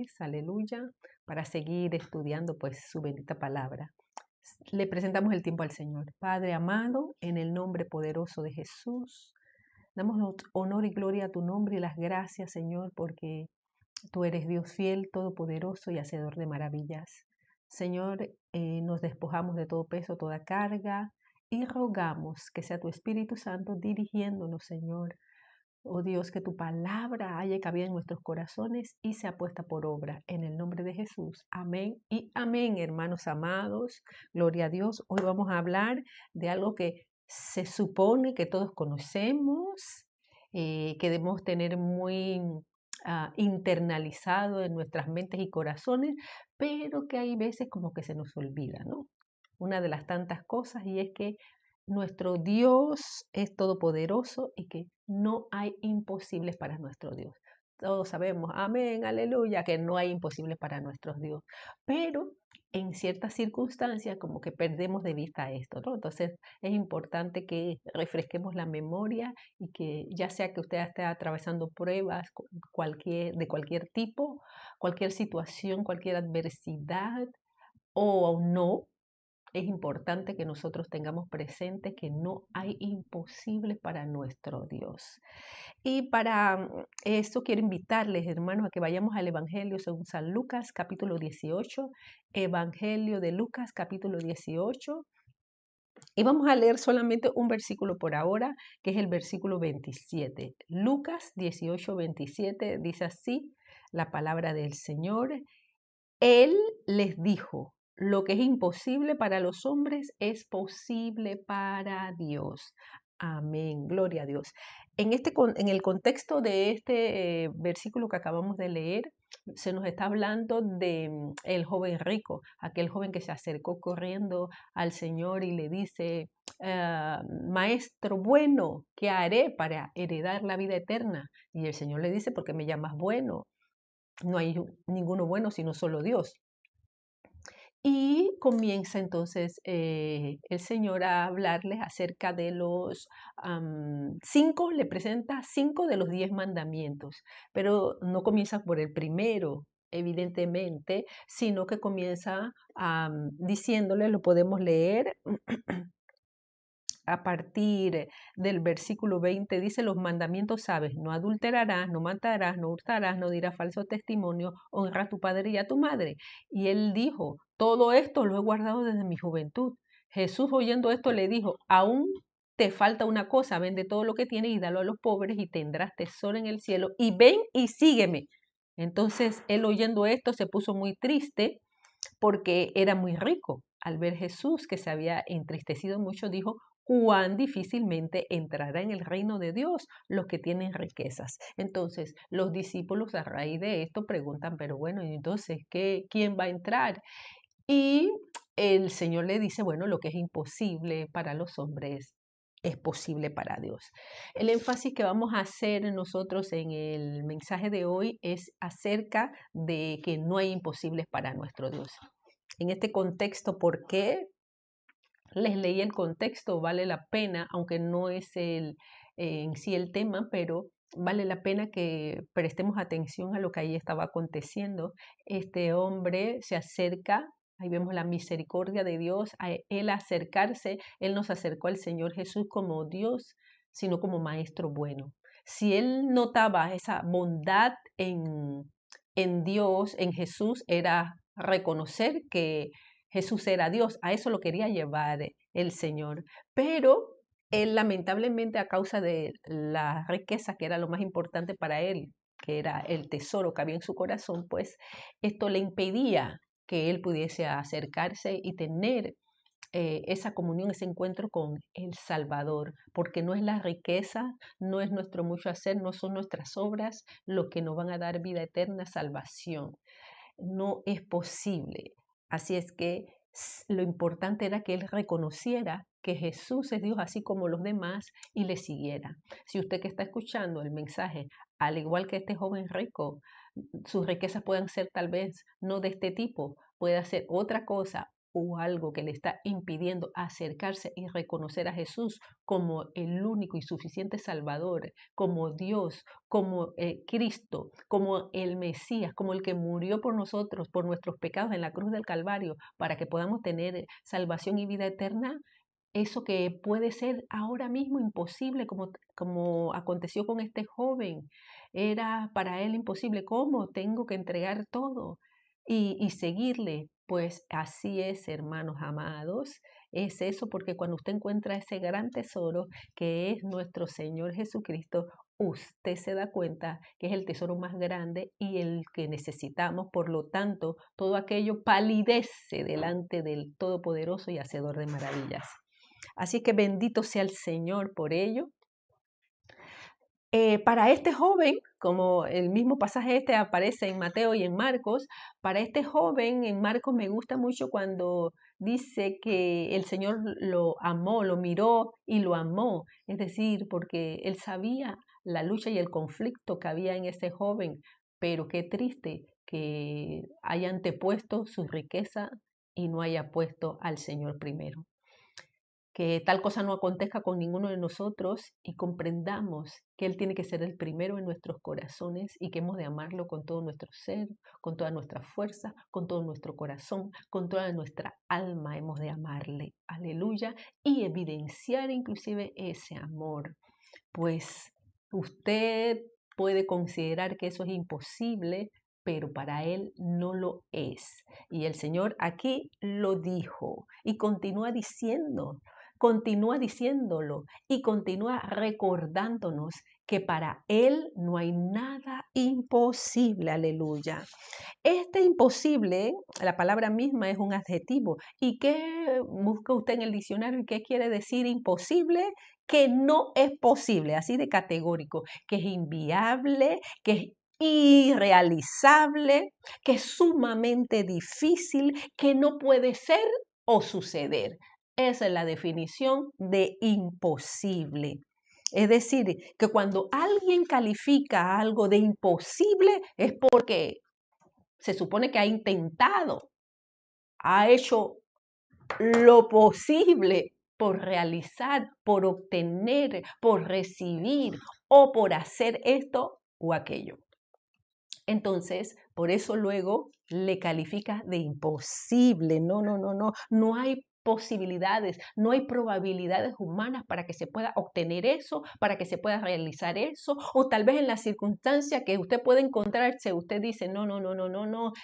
vez, aleluya, para seguir estudiando pues su bendita palabra. Le presentamos el tiempo al Señor. Padre amado, en el nombre poderoso de Jesús, damos honor y gloria a tu nombre y las gracias, Señor, porque tú eres Dios fiel, todopoderoso y hacedor de maravillas. Señor, nos despojamos de todo peso, toda carga y rogamos que sea tu Espíritu Santo dirigiéndonos, Señor. Oh Dios, que tu palabra haya cabida en nuestros corazones y sea puesta por obra. En el nombre de Jesús. Amén y amén, hermanos amados. Gloria a Dios. Hoy vamos a hablar de algo que se supone que todos conocemos, que debemos tener muy internalizado en nuestras mentes y corazones, pero que hay veces como que se nos olvida, ¿no? Una de las tantas cosas, y es que nuestro Dios es todopoderoso y que no hay imposibles para nuestro Dios. Todos sabemos, amén, aleluya, que no hay imposibles para nuestro Dios. Pero en ciertas circunstancias como que perdemos de vista esto, ¿no? Entonces es importante que refresquemos la memoria y que ya sea que usted esté atravesando pruebas de cualquier tipo, cualquier situación, cualquier adversidad o no, es importante que nosotros tengamos presente que no hay imposibles para nuestro Dios. Y para eso quiero invitarles, hermanos, a que vayamos al Evangelio según San Lucas, capítulo 18. Evangelio de Lucas, capítulo 18. Y vamos a leer solamente un versículo por ahora, que es el versículo 27. Lucas 18, 27 dice así la palabra del Señor. Él les dijo, lo que es imposible para los hombres es posible para Dios. Amén, gloria a Dios. En el contexto de este versículo que acabamos de leer, se nos está hablando de el joven rico, aquel joven que se acercó corriendo al Señor y le dice, maestro bueno, ¿qué haré para heredar la vida eterna? Y el Señor le dice, ¿por qué me llamas bueno? No hay ninguno bueno sino solo Dios. Y comienza entonces el Señor a hablarles acerca de los le presenta 5 de los 10 mandamientos, pero no comienza por el primero, evidentemente, sino que comienza diciéndole, lo podemos leer a partir del versículo 20, dice, los mandamientos sabes, no adulterarás, no matarás, no hurtarás, no dirás falso testimonio, honra a tu padre y a tu madre. Y él dijo, todo esto lo he guardado desde mi juventud. Jesús oyendo esto le dijo, aún te falta una cosa, vende todo lo que tienes y dalo a los pobres y tendrás tesoro en el cielo y ven y sígueme. Entonces él oyendo esto se puso muy triste porque era muy rico. Al ver Jesús que se había entristecido mucho, dijo, cuán difícilmente entrará en el reino de Dios los que tienen riquezas. Entonces, los discípulos a raíz de esto preguntan, pero bueno, ¿y entonces quién va a entrar? Y el Señor le dice, bueno, lo que es imposible para los hombres es posible para Dios. El énfasis que vamos a hacer nosotros en el mensaje de hoy es acerca de que no hay imposibles para nuestro Dios. En este contexto, ¿por qué? Les leí el contexto, vale la pena, aunque no es en sí el tema, pero vale la pena que prestemos atención a lo que ahí estaba aconteciendo. Este hombre se acerca, ahí vemos la misericordia de Dios, a él acercarse, él nos acercó al Señor Jesús como Dios, sino como maestro bueno. Si él notaba esa bondad en Dios, en Jesús, era reconocer que Jesús era Dios, a eso lo quería llevar el Señor. Pero él lamentablemente a causa de la riqueza que era lo más importante para él, que era el tesoro que había en su corazón, pues esto le impedía que él pudiese acercarse y tener esa comunión, ese encuentro con el Salvador, porque no es la riqueza, no es nuestro mucho hacer, no son nuestras obras lo que nos van a dar vida eterna, salvación. No es posible. Así es que lo importante era que él reconociera que Jesús es Dios así como los demás y le siguiera. Si usted que está escuchando el mensaje, al igual que este joven rico, sus riquezas puedan ser tal vez no de este tipo, puede ser otra cosa, o algo que le está impidiendo acercarse y reconocer a Jesús como el único y suficiente Salvador, como Dios, como Cristo, como el Mesías, como el que murió por nosotros, por nuestros pecados en la cruz del Calvario, para que podamos tener salvación y vida eterna, eso que puede ser ahora mismo imposible, como aconteció con este joven, era para él imposible. ¿Cómo? Tengo que entregar todo y seguirle. Pues así es, hermanos amados, es eso, porque cuando usted encuentra ese gran tesoro que es nuestro Señor Jesucristo, usted se da cuenta que es el tesoro más grande y el que necesitamos. Por lo tanto, todo aquello palidece delante del Todopoderoso y Hacedor de maravillas. Así que bendito sea el Señor por ello. Para este joven, como el mismo pasaje este aparece en Mateo y en Marcos, para este joven en Marcos me gusta mucho cuando dice que el Señor lo amó, lo miró y lo amó. Es decir, porque él sabía la lucha y el conflicto que había en ese joven, pero qué triste que haya antepuesto su riqueza y no haya puesto al Señor primero. Que tal cosa no acontezca con ninguno de nosotros y comprendamos que Él tiene que ser el primero en nuestros corazones y que hemos de amarlo con todo nuestro ser, con toda nuestra fuerza, con todo nuestro corazón, con toda nuestra alma hemos de amarle. Aleluya. Y evidenciar inclusive ese amor. Pues usted puede considerar que eso es imposible, pero para Él no lo es. Y el Señor aquí lo dijo y continúa diciéndolo y continúa recordándonos que para Él no hay nada imposible. Aleluya. Este imposible, la palabra misma es un adjetivo. ¿Y qué busca usted en el diccionario? ¿Qué quiere decir imposible? Que no es posible, así de categórico, que es inviable, que es irrealizable, que es sumamente difícil, que no puede ser o suceder. Esa es la definición de imposible. Es decir, que cuando alguien califica algo de imposible es porque se supone que ha intentado, ha hecho lo posible por realizar, por obtener, por recibir o por hacer esto o aquello. Entonces, por eso luego le califica de imposible. No hay posibilidades, no hay probabilidades humanas para que se pueda obtener eso, para que se pueda realizar eso, o tal vez en la circunstancia que usted puede encontrarse, usted dice, no,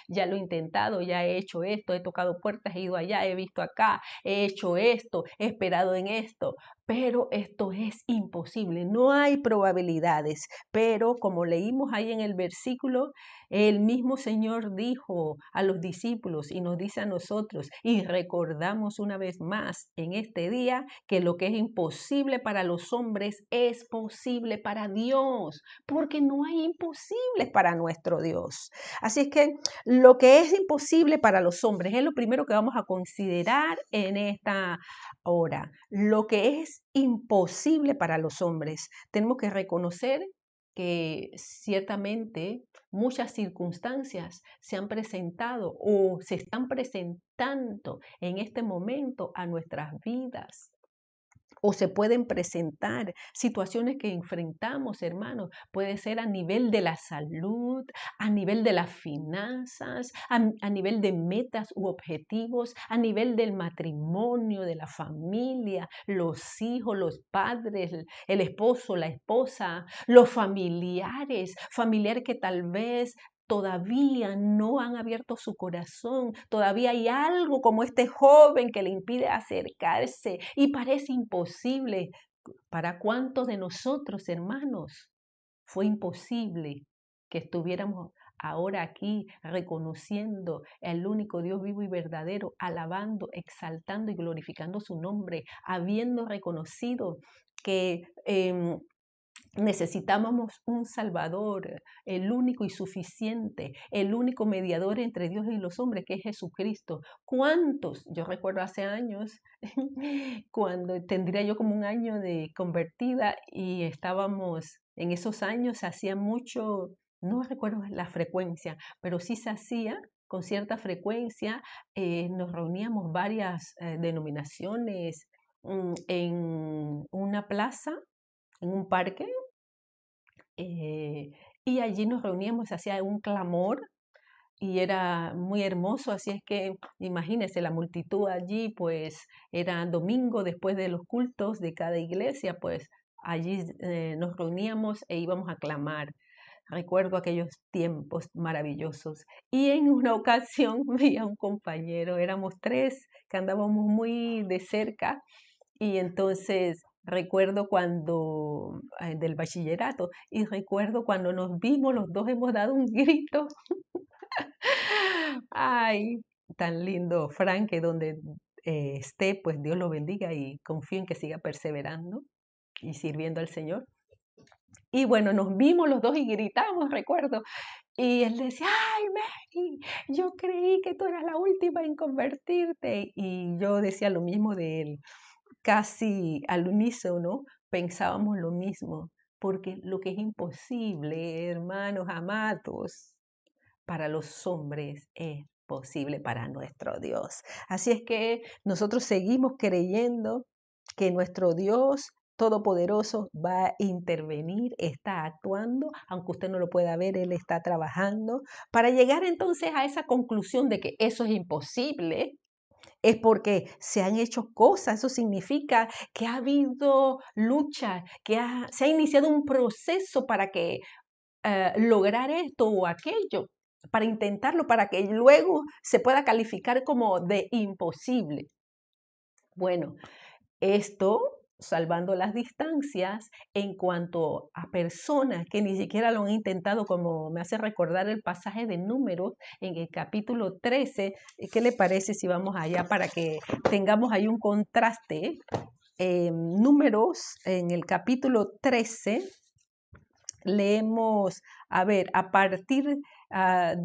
ya lo he intentado, ya he hecho esto, he tocado puertas, he ido allá, he visto acá, he hecho esto, he esperado en esto, pero esto es imposible, no hay probabilidades. Pero como leímos ahí en el versículo, el mismo Señor dijo a los discípulos y nos dice a nosotros, y recordamos una vez más en este día, que lo que es imposible para los hombres es posible para Dios, porque no hay imposibles para nuestro Dios. Así es que lo que es imposible para los hombres es lo primero que vamos a considerar en esta hora. Lo que es imposible para los hombres, tenemos que reconocer que ciertamente muchas circunstancias se han presentado o se están presentando en este momento a nuestras vidas. O se pueden presentar situaciones que enfrentamos, hermanos. Puede ser a nivel de la salud, a nivel de las finanzas, a nivel de metas u objetivos, a nivel del matrimonio, de la familia, los hijos, los padres, el esposo, la esposa, los familiares que tal vez todavía no han abierto su corazón, todavía hay algo como este joven que le impide acercarse y parece imposible. ¿Para cuántos de nosotros, hermanos, fue imposible que estuviéramos ahora aquí reconociendo el único Dios vivo y verdadero, alabando, exaltando y glorificando su nombre, habiendo reconocido que necesitábamos un Salvador, el único y suficiente, el único mediador entre Dios y los hombres, que es Jesucristo? ¿Cuántos? Yo recuerdo hace años, cuando tendría yo como un año de convertida y estábamos en esos años, hacía mucho, no recuerdo la frecuencia, pero sí se hacía con cierta frecuencia. Nos reuníamos varias denominaciones en una plaza, en un parque, y allí nos reuníamos, hacía un clamor y era muy hermoso, así es que imagínense la multitud allí, pues era domingo después de los cultos de cada iglesia, pues allí nos reuníamos e íbamos a clamar. Recuerdo aquellos tiempos maravillosos. Y en una ocasión vi a un compañero, éramos tres que andábamos muy de cerca, y entonces recuerdo cuando, del bachillerato, y recuerdo cuando nos vimos, los dos hemos dado un grito. Ay, tan lindo, Frank, que donde esté, pues Dios lo bendiga y confío en que siga perseverando y sirviendo al Señor. Y bueno, nos vimos los dos y gritamos, recuerdo. Y él decía, ay, Mary, yo creí que tú eras la última en convertirte. Y yo decía lo mismo de él, casi al unísono, pensábamos lo mismo, porque lo que es imposible, hermanos amados, para los hombres es posible para nuestro Dios. Así es que nosotros seguimos creyendo que nuestro Dios Todopoderoso va a intervenir, está actuando, aunque usted no lo pueda ver, Él está trabajando, para llegar entonces a esa conclusión de que eso es imposible. Es porque se han hecho cosas, eso significa que ha habido lucha, que se ha iniciado un proceso para que lograr esto o aquello, para intentarlo, para que luego se pueda calificar como de imposible. Bueno, esto salvando las distancias en cuanto a personas que ni siquiera lo han intentado, como me hace recordar el pasaje de Números en el capítulo 13. ¿Qué le parece si vamos allá para que tengamos ahí un contraste? Números en el capítulo 13. Leemos, a ver, a partir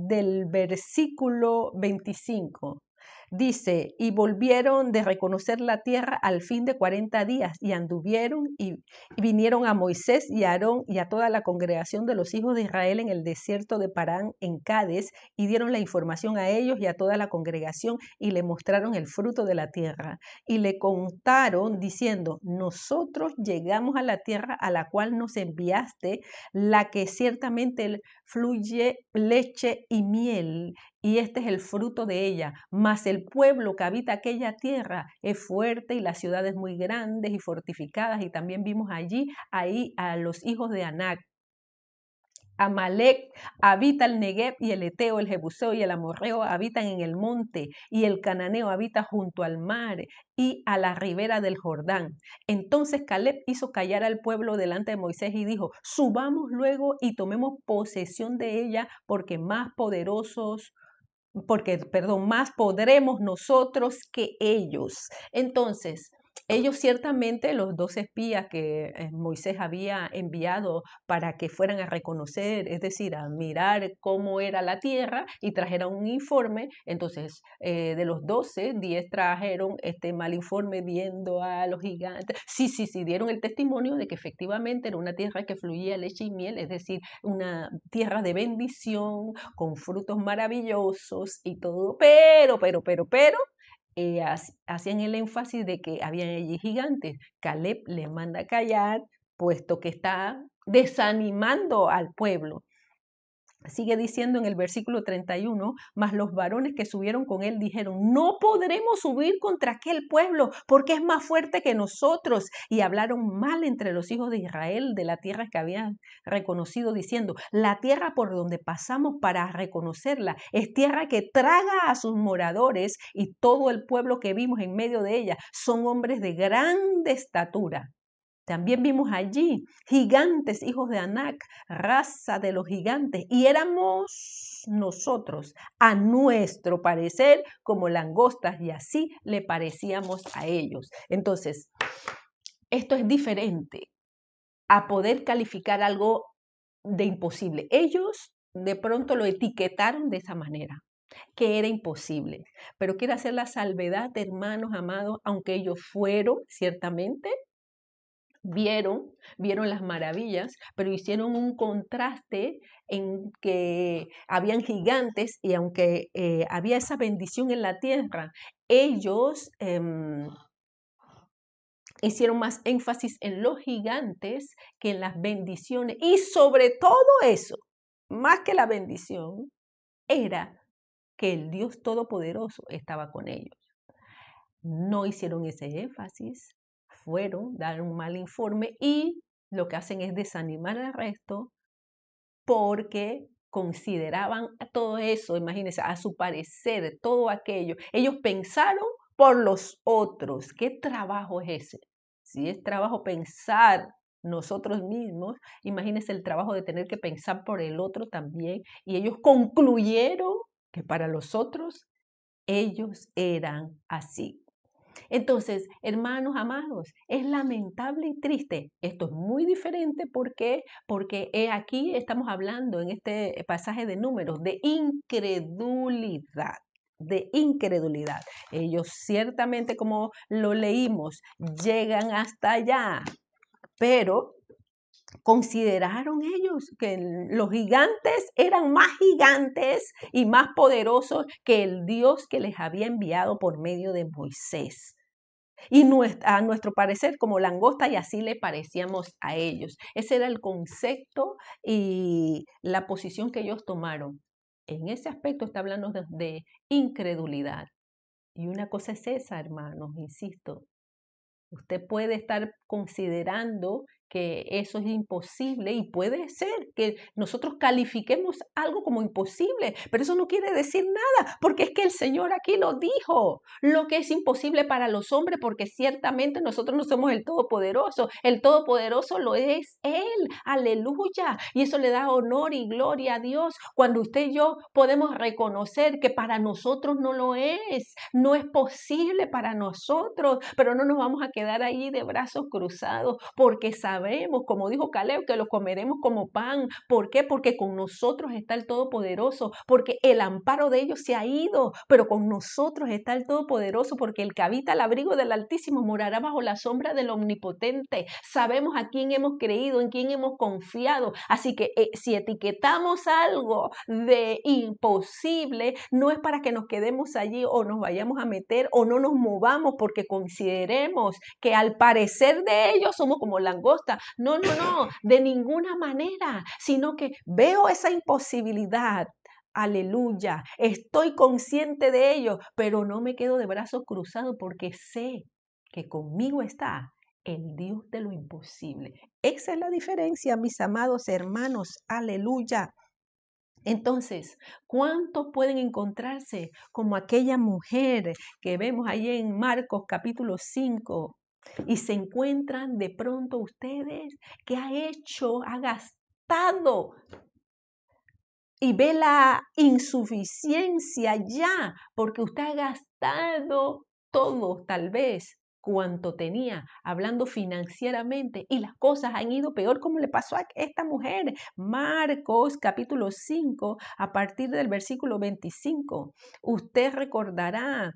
del versículo 25. Dice, y volvieron de reconocer la tierra al fin de 40 días, y anduvieron y vinieron a Moisés y a Aarón y a toda la congregación de los hijos de Israel en el desierto de Parán, en Cades, y dieron la información a ellos y a toda la congregación, y le mostraron el fruto de la tierra. Y le contaron diciendo, nosotros llegamos a la tierra a la cual nos enviaste, la que ciertamente fluye leche y miel, y este es el fruto de ella. Mas el pueblo que habita aquella tierra es fuerte y las ciudades muy grandes y fortificadas. Y también vimos ahí a los hijos de Anac. Amalec habita el Negev, y el Eteo, el Jebuseo y el Amorreo habitan en el monte, y el Cananeo habita junto al mar y a la ribera del Jordán. Entonces Caleb hizo callar al pueblo delante de Moisés y dijo, subamos luego y tomemos posesión de ella, porque más más podremos nosotros que ellos. Entonces, ellos ciertamente, los dos espías que Moisés había enviado para que fueran a reconocer, es decir, a mirar cómo era la tierra y trajeran un informe. Entonces, de los 12, 10 trajeron este mal informe viendo a los gigantes. Sí, dieron el testimonio de que efectivamente era una tierra que fluía leche y miel, es decir, una tierra de bendición, con frutos maravillosos y todo, pero, hacían el énfasis de que habían allí gigantes. Caleb le manda a callar, puesto que está desanimando al pueblo. Sigue diciendo en el versículo 31, mas los varones que subieron con él dijeron, no podremos subir contra aquel pueblo, porque es más fuerte que nosotros. Y hablaron mal entre los hijos de Israel de la tierra que habían reconocido, diciendo, la tierra por donde pasamos para reconocerla es tierra que traga a sus moradores, y todo el pueblo que vimos en medio de ella son hombres de grande estatura. También vimos allí gigantes, hijos de Anac, raza de los gigantes, y éramos nosotros, a nuestro parecer, como langostas, y así le parecíamos a ellos. Entonces, esto es diferente a poder calificar algo de imposible. Ellos de pronto lo etiquetaron de esa manera, que era imposible. Pero quiero hacer la salvedad, hermanos amados, aunque ellos fueron ciertamente vieron las maravillas, pero hicieron un contraste en que habían gigantes y aunque había esa bendición en la tierra, ellos hicieron más énfasis en los gigantes que en las bendiciones. Y sobre todo eso, más que la bendición, era que el Dios Todopoderoso estaba con ellos. No hicieron ese énfasis, fueron, dar un mal informe y lo que hacen es desanimar al resto porque consideraban todo eso, imagínense, a su parecer, todo aquello. Ellos pensaron por los otros. ¿Qué trabajo es ese? Si es trabajo pensar nosotros mismos, imagínense el trabajo de tener que pensar por el otro también. Y ellos concluyeron que para los otros ellos eran así. Entonces, hermanos amados, es lamentable y triste. Esto es muy diferente. ¿Por qué? Porque aquí estamos hablando en este pasaje de Números de incredulidad. De incredulidad. Ellos ciertamente, como lo leímos, llegan hasta allá, pero consideraron ellos que los gigantes eran más gigantes y más poderosos que el Dios que les había enviado por medio de Moisés. Y a nuestro parecer como langosta, y así le parecíamos a ellos. Ese era el concepto y la posición que ellos tomaron. En ese aspecto está hablando de incredulidad. Y una cosa es esa, hermanos, insisto. Usted puede estar considerando que eso es imposible y puede ser que nosotros califiquemos algo como imposible, pero eso no quiere decir nada, porque es que el Señor aquí lo dijo, lo que es imposible para los hombres, porque ciertamente nosotros no somos el Todopoderoso lo es Él, aleluya, y eso le da honor y gloria a Dios cuando usted y yo podemos reconocer que para nosotros no lo es, no es posible para nosotros, pero no nos vamos a quedar ahí de brazos cruzados, porque sabemos, como dijo Caleb, que lo comeremos como pan. ¿Por qué? Porque con nosotros está el Todopoderoso, porque el amparo de ellos se ha ido, pero con nosotros está el Todopoderoso, porque el que habita al abrigo del Altísimo morará bajo la sombra del Omnipotente. Sabemos a quién hemos creído, en quién hemos confiado, así que si etiquetamos algo de imposible, no es para que nos quedemos allí o nos vayamos a meter o no nos movamos porque consideremos que al parecer de ellos somos como langosta. No, de ninguna manera, sino que veo esa imposibilidad. Aleluya, estoy consciente de ello, pero no me quedo de brazos cruzados porque sé que conmigo está el Dios de lo imposible. Esa es la diferencia, mis amados hermanos. Aleluya. Entonces, ¿cuántos pueden encontrarse como aquella mujer que vemos ahí en Marcos capítulo 5 y se encuentran de pronto ustedes que ha hecho, ha gastado y ve la insuficiencia ya porque usted ha gastado todo tal vez cuanto tenía, hablando financieramente, y las cosas han ido peor como le pasó a esta mujer? Marcos capítulo 5, a partir del versículo 25. Usted recordará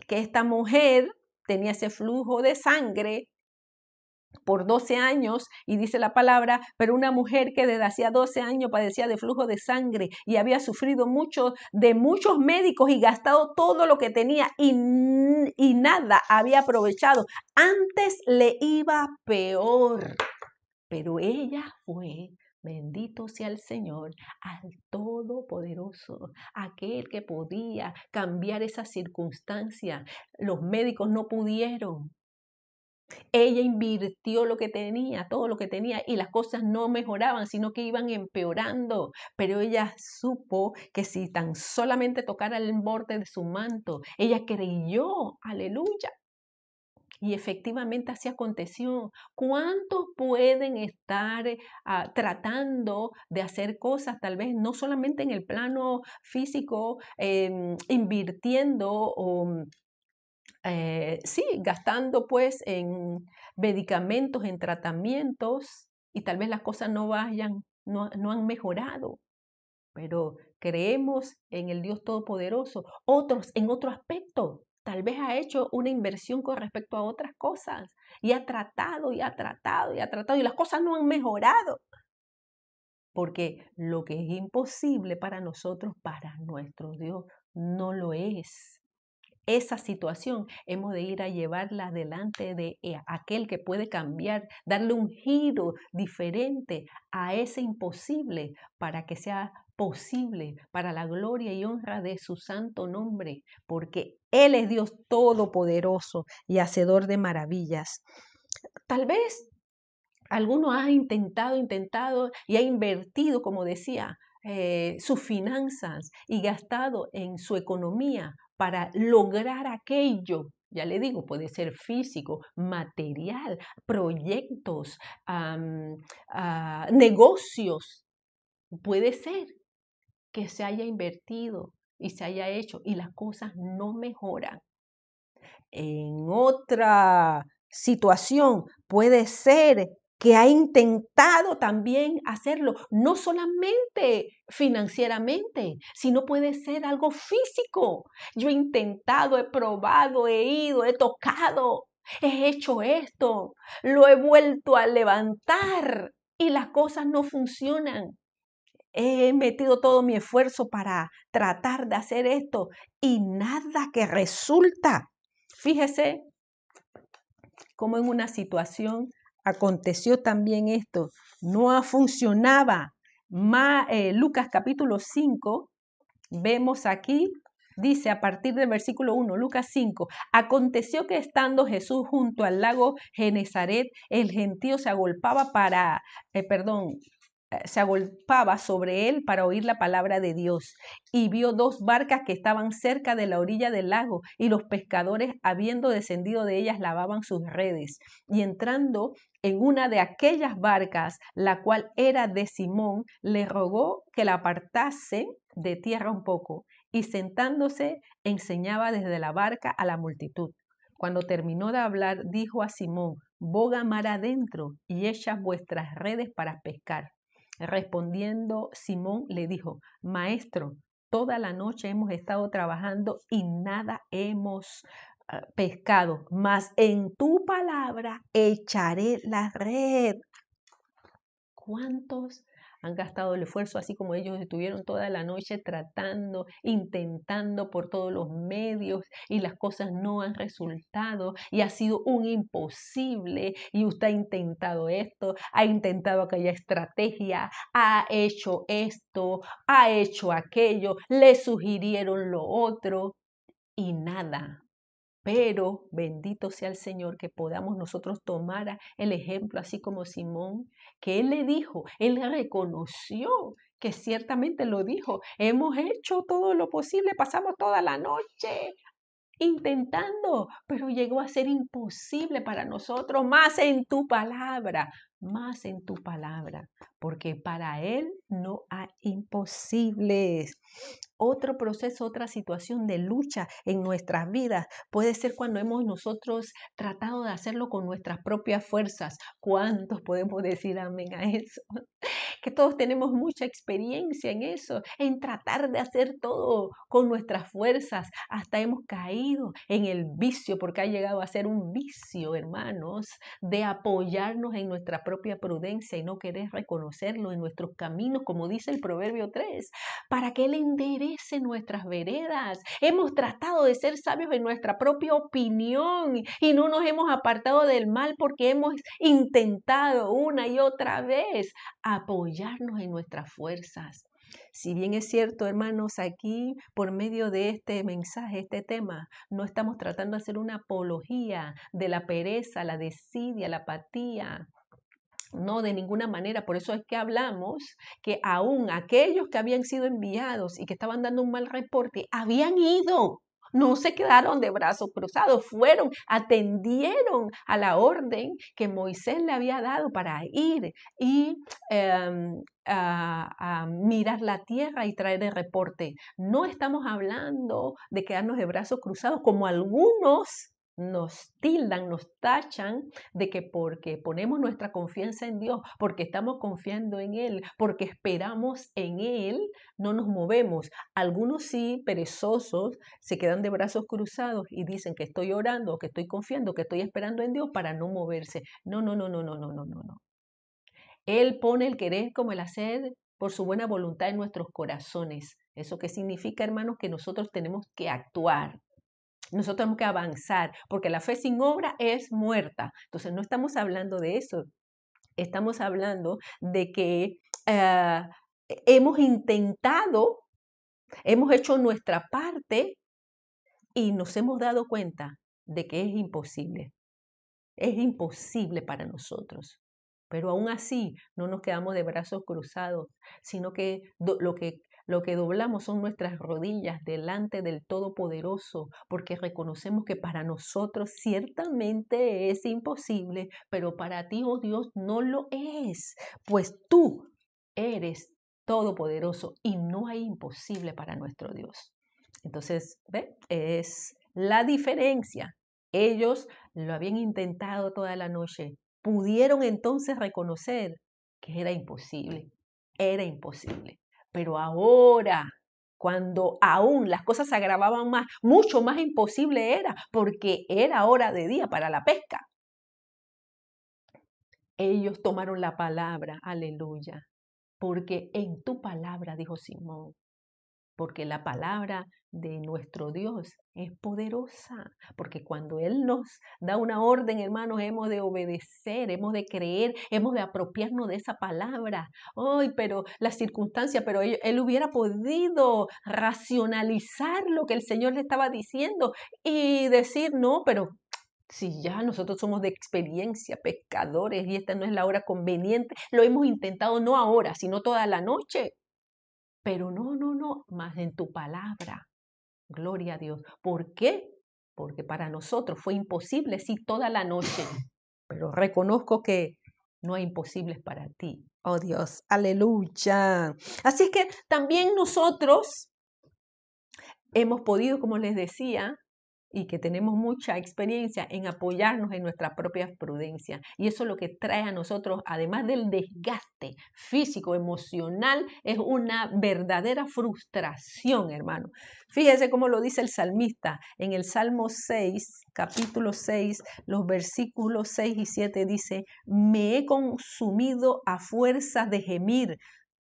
que esta mujer tenía ese flujo de sangre por 12 años, y dice la palabra, pero una mujer que desde hacía 12 años padecía de flujo de sangre y había sufrido mucho de muchos médicos y gastado todo lo que tenía y nada había aprovechado. Antes le iba peor, pero ella fue, bendito sea el Señor, al Todopoderoso, aquel que podía cambiar esa circunstancia. Los médicos no pudieron. Ella invirtió lo que tenía, todo lo que tenía, y las cosas no mejoraban, sino que iban empeorando. Pero ella supo que si tan solamente tocara el borde de su manto, ella creyó, aleluya. Y efectivamente así aconteció. ¿Cuántos pueden estar tratando de hacer cosas, tal vez no solamente en el plano físico, invirtiendo o sí, gastando pues en medicamentos, en tratamientos, y tal vez las cosas no han mejorado, pero creemos en el Dios Todopoderoso. Otros en otro aspecto, Tal vez ha hecho una inversión con respecto a otras cosas y ha tratado y ha tratado y ha tratado y las cosas no han mejorado. Porque lo que es imposible para nosotros, para nuestro Dios, no lo es. Esa situación hemos de ir a llevarla delante de aquel que puede cambiar, darle un giro diferente a ese imposible para que sea posible para la gloria y honra de su santo nombre, porque Él es Dios todopoderoso y hacedor de maravillas. Tal vez alguno ha intentado y ha invertido, como decía, sus finanzas y gastado en su economía para lograr aquello. Ya le digo, puede ser físico, material, proyectos, negocios. Puede ser que se haya invertido y se haya hecho y las cosas no mejoran. En otra situación puede ser que ha intentado también hacerlo, no solamente financieramente, sino puede ser algo físico. Yo he intentado, he probado, he ido, he tocado, he hecho esto, lo he vuelto a levantar y las cosas no funcionan. He metido todo mi esfuerzo para tratar de hacer esto y nada que resulta. Fíjese cómo en una situación aconteció también esto. No funcionaba. Lucas capítulo 5, vemos aquí, dice a partir del versículo 1, Lucas 5, aconteció que estando Jesús junto al lago Genezaret, el gentío se agolpaba se agolpaba sobre él para oír la palabra de Dios, y vio dos barcas que estaban cerca de la orilla del lago, y los pescadores, habiendo descendido de ellas, lavaban sus redes. Y entrando en una de aquellas barcas, la cual era de Simón, le rogó que la apartase de tierra un poco, y sentándose enseñaba desde la barca a la multitud. Cuando terminó de hablar, dijo a Simón: boga mar adentro y echad vuestras redes para pescar. Respondiendo Simón le dijo: Maestro, toda la noche hemos estado trabajando y nada hemos pescado, mas en tu palabra echaré la red. ¿Cuántos han gastado el esfuerzo así como ellos estuvieron toda la noche tratando, intentando por todos los medios y las cosas no han resultado y ha sido un imposible y usted ha intentado esto, ha intentado aquella estrategia, ha hecho esto, ha hecho aquello, le sugirieron lo otro y nada? Pero bendito sea el Señor que podamos nosotros tomar el ejemplo, así como Simón, que él le dijo, él reconoció que ciertamente lo dijo, hemos hecho todo lo posible, pasamos toda la noche intentando, pero llegó a ser imposible para nosotros, más en tu palabra, porque para Él no hay imposibles. Otro proceso, otra situación de lucha en nuestras vidas puede ser cuando hemos nosotros tratado de hacerlo con nuestras propias fuerzas. ¿Cuántos podemos decir amén a eso? Que todos tenemos mucha experiencia en eso, en tratar de hacer todo con nuestras fuerzas. Hasta hemos caído en el vicio, porque ha llegado a ser un vicio, hermanos, de apoyarnos en nuestra propia prudencia y no querer reconocerlo en nuestros caminos, como dice el Proverbio 3, para que Él enderece nuestras veredas. Hemos tratado de ser sabios en nuestra propia opinión y no nos hemos apartado del mal porque hemos intentado una y otra vez apoyarnos en nuestras fuerzas. Si bien es cierto, hermanos, aquí por medio de este mensaje, este tema, no estamos tratando de hacer una apología de la pereza, la desidia, la apatía. No, de ninguna manera. Por eso es que hablamos que aún aquellos que habían sido enviados y que estaban dando un mal reporte, habían ido. No se quedaron de brazos cruzados, fueron, atendieron a la orden que Moisés le había dado para ir y a mirar la tierra y traer el reporte. No estamos hablando de quedarnos de brazos cruzados como algunos nos tildan, nos tachan de que porque ponemos nuestra confianza en Dios, porque estamos confiando en Él, porque esperamos en Él, no nos movemos. Algunos sí, perezosos, se quedan de brazos cruzados y dicen que estoy orando, que estoy confiando, que estoy esperando en Dios para no moverse. No, no, no, no, no, no, no, no, no. Él pone el querer como el hacer por su buena voluntad en nuestros corazones. ¿Eso qué significa, hermanos? Que nosotros tenemos que actuar. Nosotros tenemos que avanzar, porque la fe sin obra es muerta. Entonces, no estamos hablando de eso. Estamos hablando de que hemos intentado, hemos hecho nuestra parte y nos hemos dado cuenta de que es imposible. Es imposible para nosotros. Pero aún así no nos quedamos de brazos cruzados, sino que lo que doblamos son nuestras rodillas delante del Todopoderoso, porque reconocemos que para nosotros ciertamente es imposible, pero para ti, oh Dios, no lo es, pues tú eres todopoderoso y no hay imposible para nuestro Dios. Entonces, ¿ve? Es la diferencia. Ellos lo habían intentado toda la noche. Pudieron entonces reconocer que era imposible. Pero ahora, cuando aún las cosas se agravaban más, mucho más imposible era, porque era hora de día para la pesca. Ellos tomaron la palabra, aleluya, porque en tu palabra, dijo Simón, porque la palabra de nuestro Dios es poderosa, porque cuando Él nos da una orden, hermanos, hemos de obedecer, hemos de creer, hemos de apropiarnos de esa palabra. Ay, pero la circunstancia, pero él hubiera podido racionalizar lo que el Señor le estaba diciendo y decir, no, pero si ya nosotros somos de experiencia, pescadores, y esta no es la hora conveniente, lo hemos intentado no ahora, sino toda la noche. Pero no, no, no, más en tu palabra. Gloria a Dios. ¿Por qué? Porque para nosotros fue imposible, sí, toda la noche. Pero reconozco que no hay imposibles para ti. Oh Dios, aleluya. Así es que también nosotros hemos podido, como les decía, y que tenemos mucha experiencia en apoyarnos en nuestra propia prudencia. Y eso lo que trae a nosotros, además del desgaste físico, emocional, es una verdadera frustración, hermano. Fíjese cómo lo dice el salmista en el Salmo 6, capítulo 6, los versículos 6 y 7 dice, me he consumido a fuerza de gemir.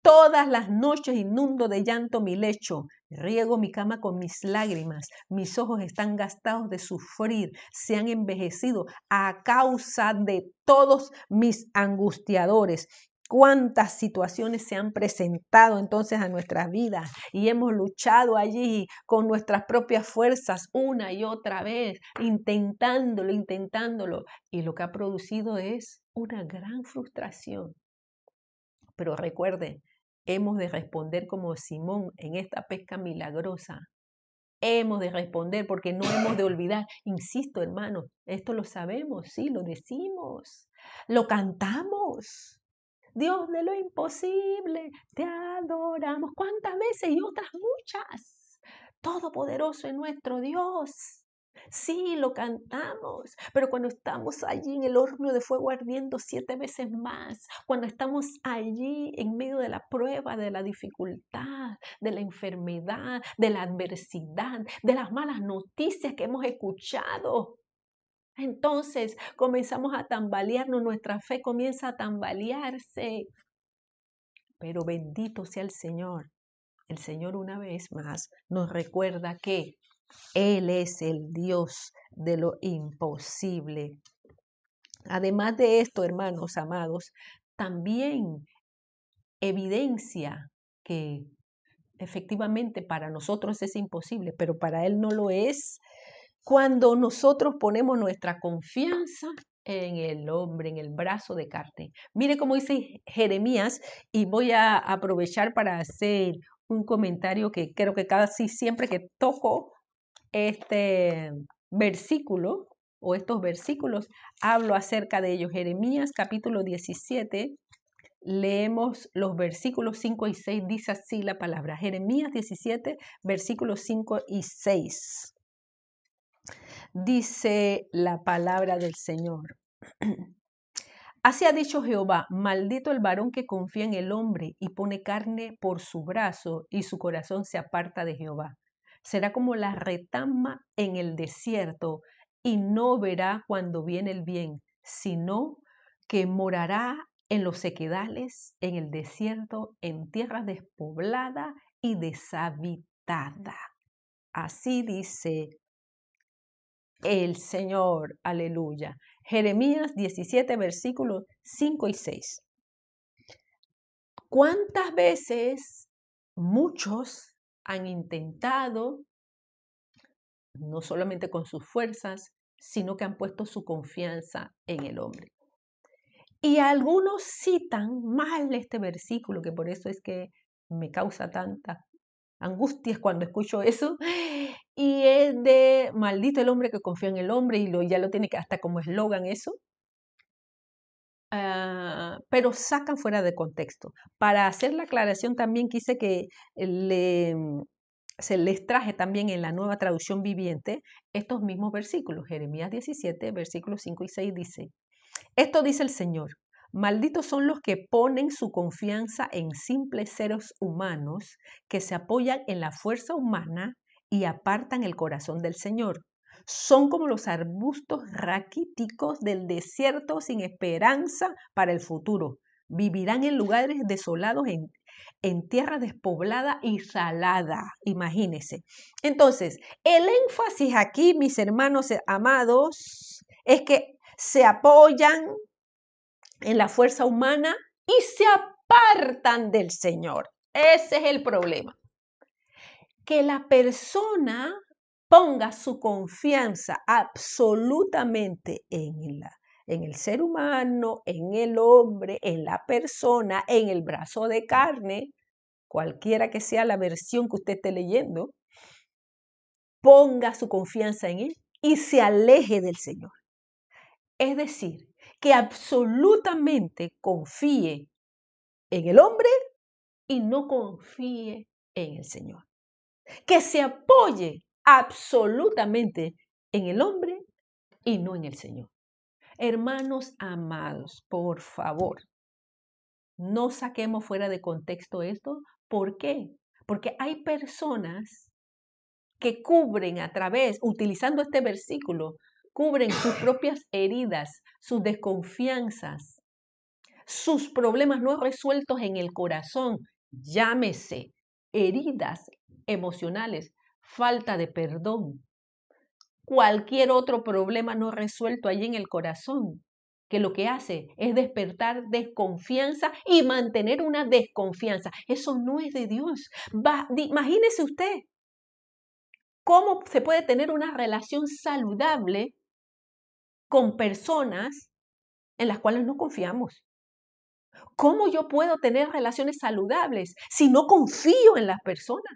Todas las noches inundo de llanto mi lecho, riego mi cama con mis lágrimas, mis ojos están gastados de sufrir, se han envejecido a causa de todos mis angustiadores. Cuántas situaciones se han presentado entonces a nuestras vidas y hemos luchado allí con nuestras propias fuerzas una y otra vez, intentándolo, y lo que ha producido es una gran frustración. Pero recuerde, hemos de responder como Simón en esta pesca milagrosa. Hemos de responder porque no hemos de olvidar. Insisto, hermanos, esto lo sabemos, sí, lo decimos, lo cantamos. Dios de lo imposible, te adoramos. ¿Cuántas veces y otras muchas? Todopoderoso es nuestro Dios. Sí, lo cantamos, pero cuando estamos allí en el horno de fuego ardiendo 7 veces más, cuando estamos allí en medio de la prueba, de la dificultad, de la enfermedad, de la adversidad, de las malas noticias que hemos escuchado, entonces comenzamos a tambalearnos, nuestra fe comienza a tambalearse. Pero bendito sea el Señor. El Señor una vez más nos recuerda que Él es el Dios de lo imposible. Además de esto, hermanos amados, también evidencia que efectivamente para nosotros es imposible, pero para Él no lo es. Cuando nosotros ponemos nuestra confianza en el hombre, en el brazo de carne. Mire cómo dice Jeremías, y voy a aprovechar para hacer un comentario que creo que casi siempre que toco este versículo o estos versículos, hablo acerca de ellos. Jeremías capítulo 17, leemos los versículos 5 y 6, dice así la palabra. Jeremías 17, versículos 5 y 6. Dice la palabra del Señor. Así ha dicho Jehová, maldito el varón que confía en el hombre y pone carne por su brazo y su corazón se aparta de Jehová. Será como la retama en el desierto y no verá cuando viene el bien, sino que morará en los sequedales, en el desierto, en tierra despoblada y deshabitada. Así dice el Señor, aleluya. Jeremías 17, versículos 5 y 6. ¿Cuántas veces muchos han intentado, no solamente con sus fuerzas, sino que han puesto su confianza en el hombre? Y algunos citan mal este versículo, que por eso es que me causa tanta angustia cuando escucho eso, y es de maldito el hombre que confía en el hombre, y ya lo tiene que hasta como eslogan eso. Pero sacan fuera de contexto. Para hacer la aclaración también quise que se les traje también en la Nueva Traducción Viviente estos mismos versículos. Jeremías 17, versículos 5 y 6 dice, esto dice el Señor, malditos son los que ponen su confianza en simples seres humanos que se apoyan en la fuerza humana y apartan el corazón del Señor. Son como los arbustos raquíticos del desierto sin esperanza para el futuro. Vivirán en lugares desolados, en tierra despoblada y salada. Imagínense. Entonces, el énfasis aquí, mis hermanos amados, es que se apoyan en la fuerza humana y se apartan del Señor. Ese es el problema. Que la persona ponga su confianza absolutamente en el ser humano, en el hombre, en la persona, en el brazo de carne, cualquiera que sea la versión que usted esté leyendo, ponga su confianza en él y se aleje del Señor. Es decir, que absolutamente confíe en el hombre y no confíe en el Señor. Que se apoye absolutamente en el hombre y no en el Señor. Hermanos amados, por favor, no saquemos fuera de contexto esto. ¿Por qué? Porque hay personas que cubren utilizando este versículo, cubren sus propias heridas, sus desconfianzas, sus problemas no resueltos en el corazón, llámese heridas emocionales, falta de perdón, cualquier otro problema no resuelto allí en el corazón, que lo que hace es despertar desconfianza y mantener una desconfianza. Eso no es de Dios. Imagínese usted cómo se puede tener una relación saludable con personas en las cuales no confiamos. ¿Cómo yo puedo tener relaciones saludables si no confío en las personas?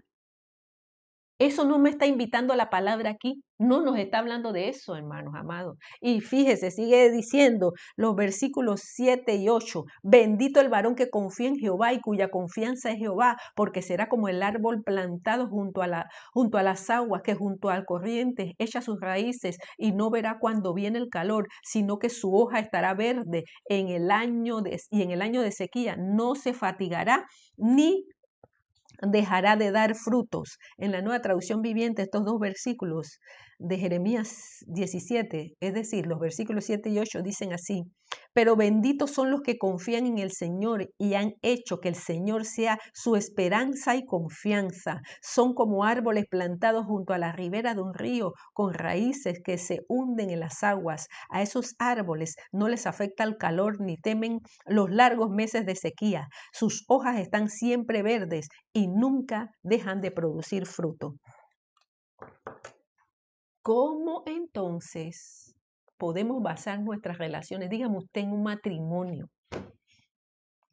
Eso no me está invitando a la palabra aquí, no nos está hablando de eso, hermanos amados. Y fíjese, sigue diciendo los versículos 7 y 8, bendito el varón que confía en Jehová y cuya confianza es Jehová, porque será como el árbol plantado junto a las aguas, que junto al corriente echa sus raíces y no verá cuando viene el calor, sino que su hoja estará verde y en el año de sequía no se fatigará ni dejará de dar frutos. En la Nueva Traducción Viviente, estos dos versículos de Jeremías 17, es decir, los versículos 7 y 8 dicen así, pero benditos son los que confían en el Señor y han hecho que el Señor sea su esperanza y confianza. Son como árboles plantados junto a la ribera de un río, con raíces que se hunden en las aguas. A esos árboles no les afecta el calor ni temen los largos meses de sequía. Sus hojas están siempre verdes y nunca dejan de producir fruto. ¿Cómo entonces podemos basar nuestras relaciones? Dígame usted en un matrimonio.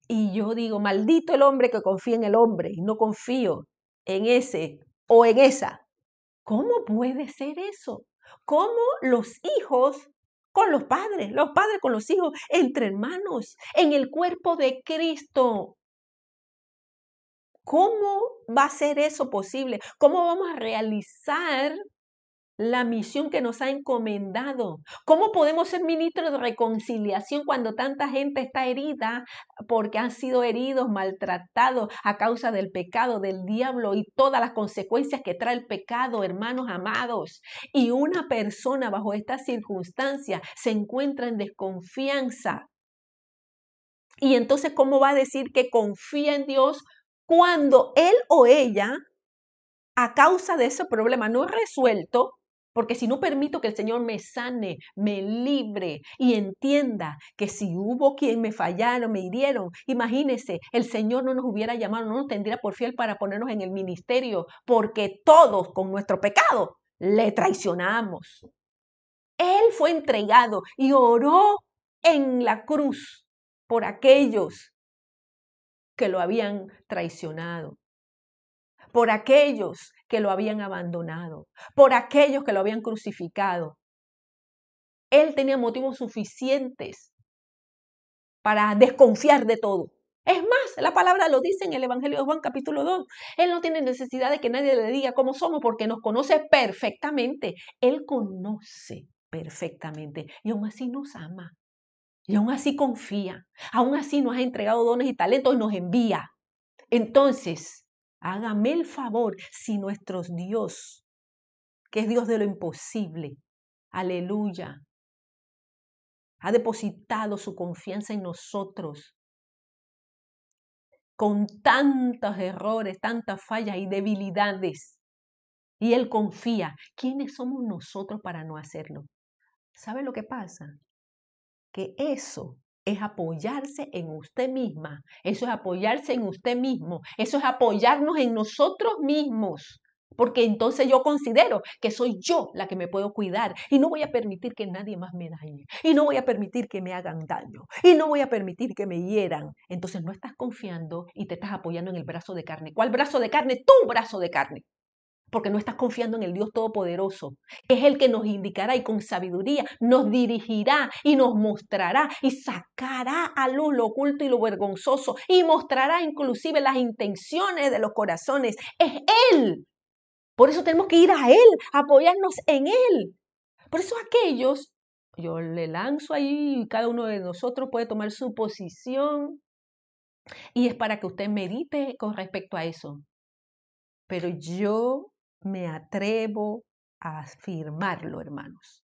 Y yo digo, maldito el hombre que confía en el hombre y no confío en ese o en esa. ¿Cómo puede ser eso? ¿Cómo los hijos con los padres con los hijos, entre hermanos, en el cuerpo de Cristo? ¿Cómo va a ser eso posible? ¿Cómo vamos a realizar la misión que nos ha encomendado. ¿Cómo podemos ser ministros de reconciliación cuando tanta gente está herida porque han sido heridos, maltratados a causa del pecado del diablo y todas las consecuencias que trae el pecado, hermanos amados? Y una persona bajo estas circunstancias se encuentra en desconfianza. Y entonces, ¿cómo va a decir que confía en Dios cuando él o ella, a causa de ese problema no resuelto, porque si no permito que el Señor me sane, me libre y entienda que si hubo quien me fallaron, me hirieron, imagínese, el Señor no nos hubiera llamado, no nos tendría por fiel para ponernos en el ministerio, porque todos con nuestro pecado le traicionamos. Él fue entregado y oró en la cruz por aquellos que lo habían traicionado, por aquellos que lo habían abandonado, por aquellos que lo habían crucificado. Él tenía motivos suficientes para desconfiar de todo. Es más, la palabra lo dice en el Evangelio de Juan capítulo 2. Él no tiene necesidad de que nadie le diga cómo somos porque nos conoce perfectamente. Él conoce perfectamente y aún así nos ama. Y aún así confía. Aún así nos ha entregado dones y talentos y nos envía. Entonces, hágame el favor, si nuestro Dios, que es Dios de lo imposible, aleluya, ha depositado su confianza en nosotros con tantos errores, tantas fallas y debilidades, y Él confía, ¿quiénes somos nosotros para no hacerlo? ¿Sabe lo que pasa? Que eso es apoyarse en usted misma, eso es apoyarse en usted mismo, eso es apoyarnos en nosotros mismos, porque entonces yo considero que soy yo la que me puedo cuidar y no voy a permitir que nadie más me dañe y no voy a permitir que me hagan daño y no voy a permitir que me hieran. Entonces no estás confiando y te estás apoyando en el brazo de carne. ¿Cuál brazo de carne? Tu brazo de carne. Porque no estás confiando en el Dios Todopoderoso. Es el que nos indicará y con sabiduría nos dirigirá y nos mostrará y sacará a luz lo oculto y lo vergonzoso y mostrará inclusive las intenciones de los corazones. Es Él. Por eso tenemos que ir a Él, apoyarnos en Él. Por eso aquellos, yo le lanzo ahí, cada uno de nosotros puede tomar su posición y es para que usted medite con respecto a eso. Pero yo me atrevo a afirmarlo, hermanos,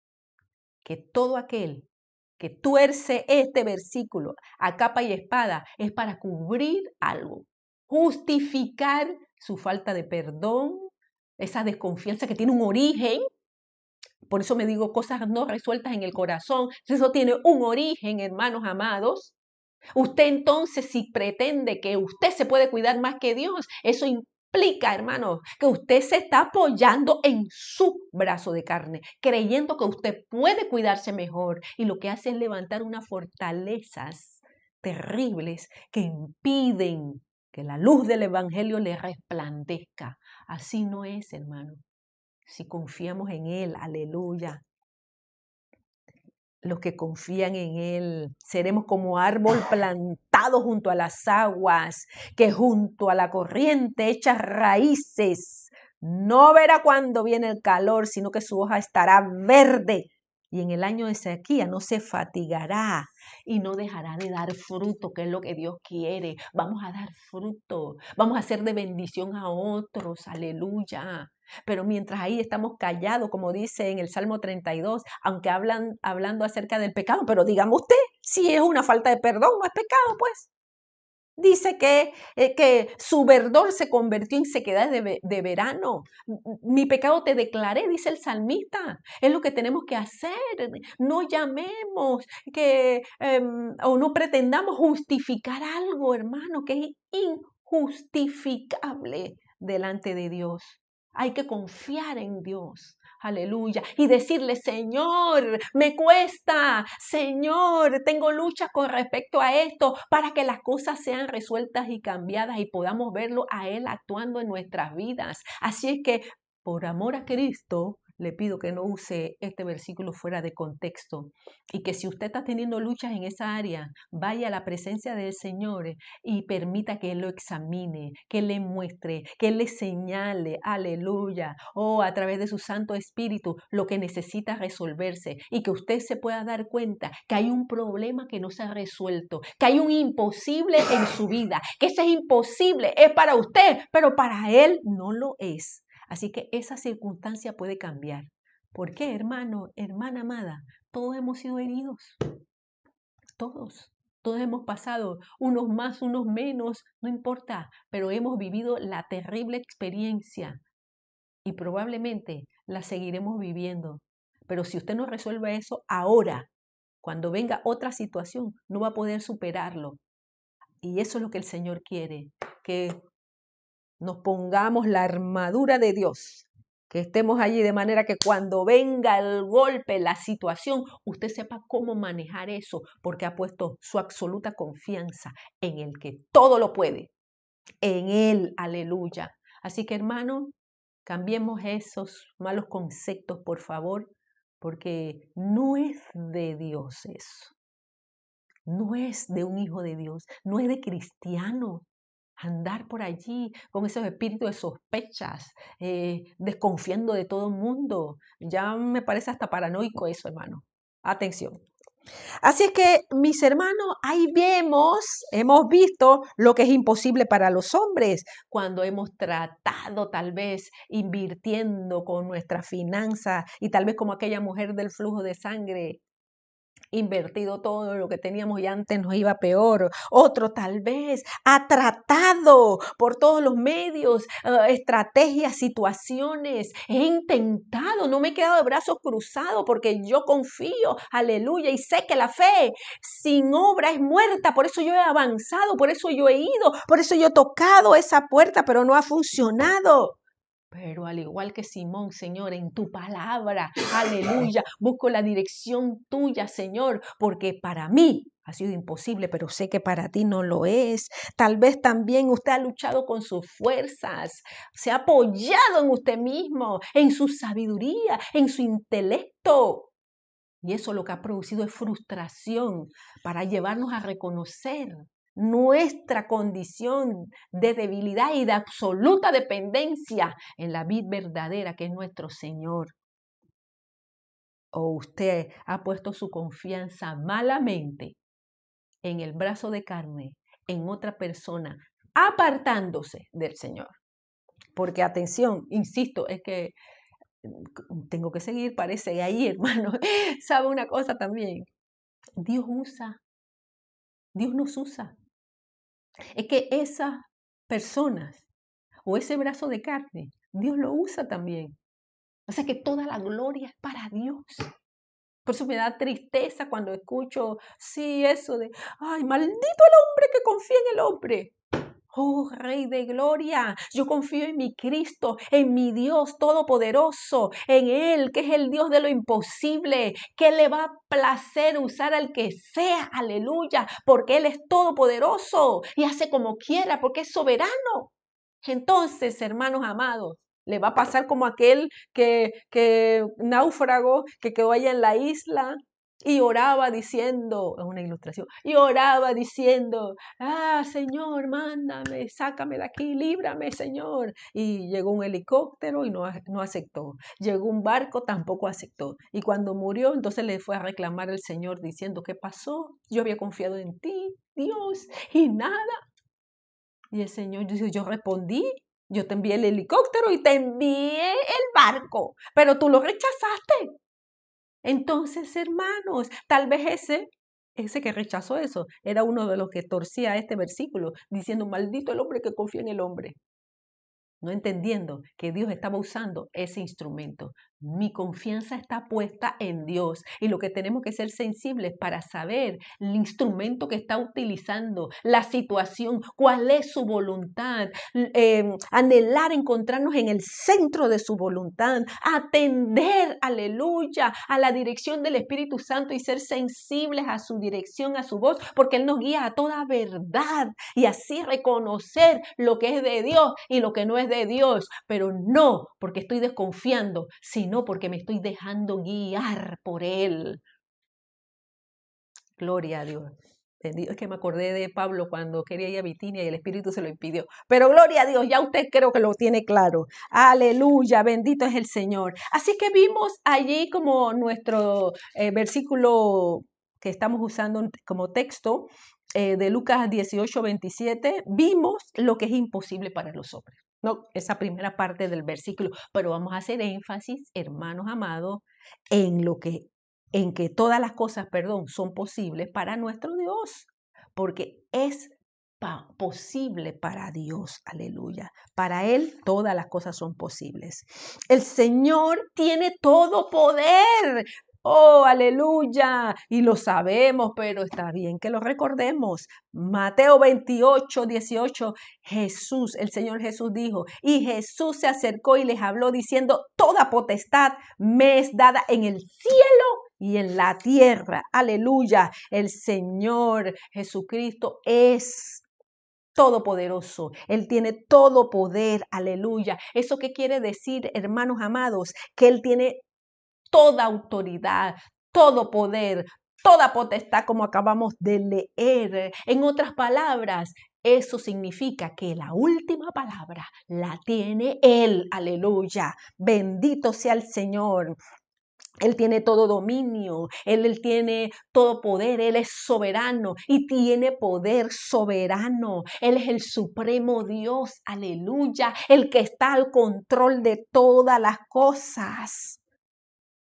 que todo aquel que tuerce este versículo a capa y espada es para cubrir algo, justificar su falta de perdón, esa desconfianza que tiene un origen. Por eso me digo cosas no resueltas en el corazón. Eso tiene un origen, hermanos amados. Usted entonces, si pretende que usted se puede cuidar más que Dios, eso implica, hermano, que usted se está apoyando en su brazo de carne, creyendo que usted puede cuidarse mejor. Y lo que hace es levantar unas fortalezas terribles que impiden que la luz del Evangelio le resplandezca. Así no es, hermano. Si confiamos en Él, aleluya. Los que confían en Él. Seremos como árbol plantado junto a las aguas, que junto a la corriente echa raíces. No verá cuando viene el calor, sino que su hoja estará verde. Y en el año de sequía no se fatigará y no dejará de dar fruto, que es lo que Dios quiere. Vamos a dar fruto, vamos a ser de bendición a otros, aleluya. Pero mientras ahí estamos callados, como dice en el Salmo 32, aunque hablando acerca del pecado, pero dígame usted, si es una falta de perdón, no es pecado, pues. Dice que su verdor se convirtió en sequedad de verano. Mi pecado te declaré, dice el salmista. Es lo que tenemos que hacer. No llamemos o no pretendamos justificar algo, hermano, que es injustificable delante de Dios. Hay que confiar en Dios. Aleluya. Y decirle, Señor, me cuesta, Señor, tengo luchas con respecto a esto, para que las cosas sean resueltas y cambiadas y podamos verlo a Él actuando en nuestras vidas. Así es que, por amor a Cristo, le pido que no use este versículo fuera de contexto y que si usted está teniendo luchas en esa área, vaya a la presencia del Señor y permita que Él lo examine, que Él le muestre, que Él le señale, aleluya, a través de su Santo Espíritu, lo que necesita resolverse y que usted se pueda dar cuenta que hay un problema que no se ha resuelto, que hay un imposible en su vida, que ese imposible es para usted, pero para Él no lo es. Así que esa circunstancia puede cambiar. ¿Por qué, hermano, hermana amada? Todos hemos sido heridos. Todos. Todos hemos pasado, unos más, unos menos, no importa, pero hemos vivido la terrible experiencia y probablemente la seguiremos viviendo. Pero si usted no resuelve eso ahora, cuando venga otra situación, no va a poder superarlo. Y eso es lo que el Señor quiere, que nos pongamos la armadura de Dios, que estemos allí de manera que cuando venga el golpe, la situación, usted sepa cómo manejar eso, porque ha puesto su absoluta confianza en el que todo lo puede, en Él, aleluya. Así que hermano, cambiemos esos malos conceptos, por favor, porque no es de Dios eso, no es de un hijo de Dios, no es de cristiano. Andar por allí con esos espíritus de sospechas, desconfiando de todo el mundo. Ya me parece hasta paranoico eso, hermano. Atención. Así es que, mis hermanos, ahí hemos visto lo que es imposible para los hombres cuando hemos tratado tal vez invirtiendo con nuestras finanzas y tal vez como aquella mujer del flujo de sangre, invertido todo lo que teníamos y antes nos iba peor. Otro tal vez ha tratado por todos los medios, estrategias, situaciones. He intentado, no me he quedado de brazos cruzados porque yo confío, aleluya, y sé que la fe sin obra es muerta. Por eso yo he avanzado, por eso yo he ido, por eso yo he tocado esa puerta, pero no ha funcionado. Pero al igual que Simón, Señor, en tu palabra, aleluya, busco la dirección tuya, Señor, porque para mí ha sido imposible, pero sé que para ti no lo es. Tal vez también usted ha luchado con sus fuerzas, se ha apoyado en usted mismo, en su sabiduría, en su intelecto. Y eso lo que ha producido es frustración para llevarnos a reconocer nuestra condición de debilidad y de absoluta dependencia en la vid verdadera que es nuestro Señor. O usted ha puesto su confianza malamente en el brazo de carne, en otra persona, apartándose del Señor. Porque atención, insisto, es que tengo que seguir, parece ahí, hermano. ¿Sabe una cosa también? Dios nos usa. Es que esas personas o ese brazo de carne, Dios lo usa también. O sea que toda la gloria es para Dios. Por eso me da tristeza cuando escucho, sí, eso de, ay, maldito el hombre que confía en el hombre. Oh, Rey de Gloria, yo confío en mi Cristo, en mi Dios todopoderoso, en Él, que es el Dios de lo imposible, que le va a placer usar al que sea, aleluya, porque Él es todopoderoso y hace como quiera, porque es soberano. Entonces, hermanos amados, le va a pasar como aquel que náufrago que quedó allá en la isla y oraba diciendo, es una ilustración, y oraba diciendo, Señor, mándame, sácame de aquí, líbrame, Señor. Y llegó un helicóptero y no aceptó. Llegó un barco, tampoco aceptó. Y cuando murió, entonces le fue a reclamar al Señor diciendo, ¿qué pasó? Yo había confiado en ti, Dios, y nada. Y el Señor dice, yo respondí, yo te envié el helicóptero y te envié el barco, pero tú lo rechazaste. Entonces, hermanos, tal vez ese que rechazó eso, era uno de los que torcía este versículo, diciendo, maldito el hombre que confía en el hombre. No entendiendo que Dios estaba usando ese instrumento. Mi confianza está puesta en Dios y lo que tenemos que ser sensibles para saber el instrumento que está utilizando, la situación, cuál es su voluntad, anhelar encontrarnos en el centro de su voluntad, atender, aleluya, a la dirección del Espíritu Santo y ser sensibles a su dirección, a su voz, porque Él nos guía a toda verdad y así reconocer lo que es de Dios y lo que no es de de Dios, pero no porque estoy desconfiando, sino porque me estoy dejando guiar por Él. Gloria a Dios. Es que me acordé de Pablo cuando quería ir a Bitinia y el Espíritu se lo impidió. Pero gloria a Dios, ya usted creo que lo tiene claro. Aleluya, bendito es el Señor. Así que vimos allí como nuestro versículo que estamos usando como texto de Lucas 18:27, vimos lo que es imposible para los hombres. No, esa primera parte del versículo, pero vamos a hacer énfasis, hermanos amados, en que todas las cosas, son posibles para nuestro Dios, porque es posible para Dios, aleluya. Para Él todas las cosas son posibles. El Señor tiene todo poder. Oh, aleluya. Y lo sabemos, pero está bien que lo recordemos. Mateo 28:18, el Señor Jesús dijo, y Jesús se acercó y les habló diciendo, toda potestad me es dada en el cielo y en la tierra. Aleluya. El Señor Jesucristo es todopoderoso. Él tiene todo poder. Aleluya. ¿Eso qué quiere decir, hermanos amados? Que Él tiene toda autoridad, todo poder, toda potestad, como acabamos de leer. En otras palabras, eso significa que la última palabra la tiene Él. Aleluya. Bendito sea el Señor. Él tiene todo dominio, él tiene todo poder, Él es soberano y tiene poder soberano. Él es el supremo Dios, aleluya, el que está al control de todas las cosas.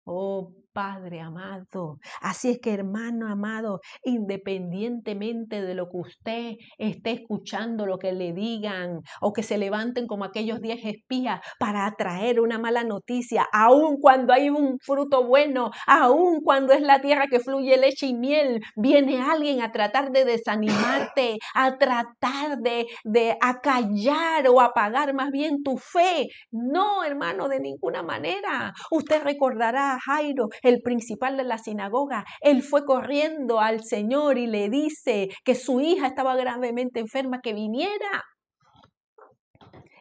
Oh, Padre amado. Así es que, hermano amado, independientemente de lo que usted esté escuchando, lo que le digan, o que se levanten como aquellos 10 espías para traer una mala noticia, aun cuando hay un fruto bueno, aun cuando es la tierra que fluye leche y miel, viene alguien a tratar de desanimarte, a tratar de acallar o apagar más bien tu fe. No, hermano, de ninguna manera. Usted recordará a Jairo, el principal de la sinagoga. Él fue corriendo al Señor y le dice que su hija estaba gravemente enferma, que viniera.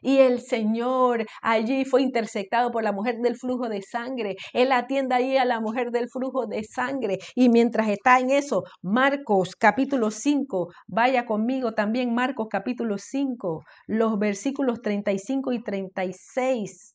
Y el Señor allí fue interceptado por la mujer del flujo de sangre. Él atiende ahí a la mujer del flujo de sangre. Y mientras está en eso, Marcos capítulo 5, vaya conmigo también Marcos capítulo 5, los versículos 35 y 36.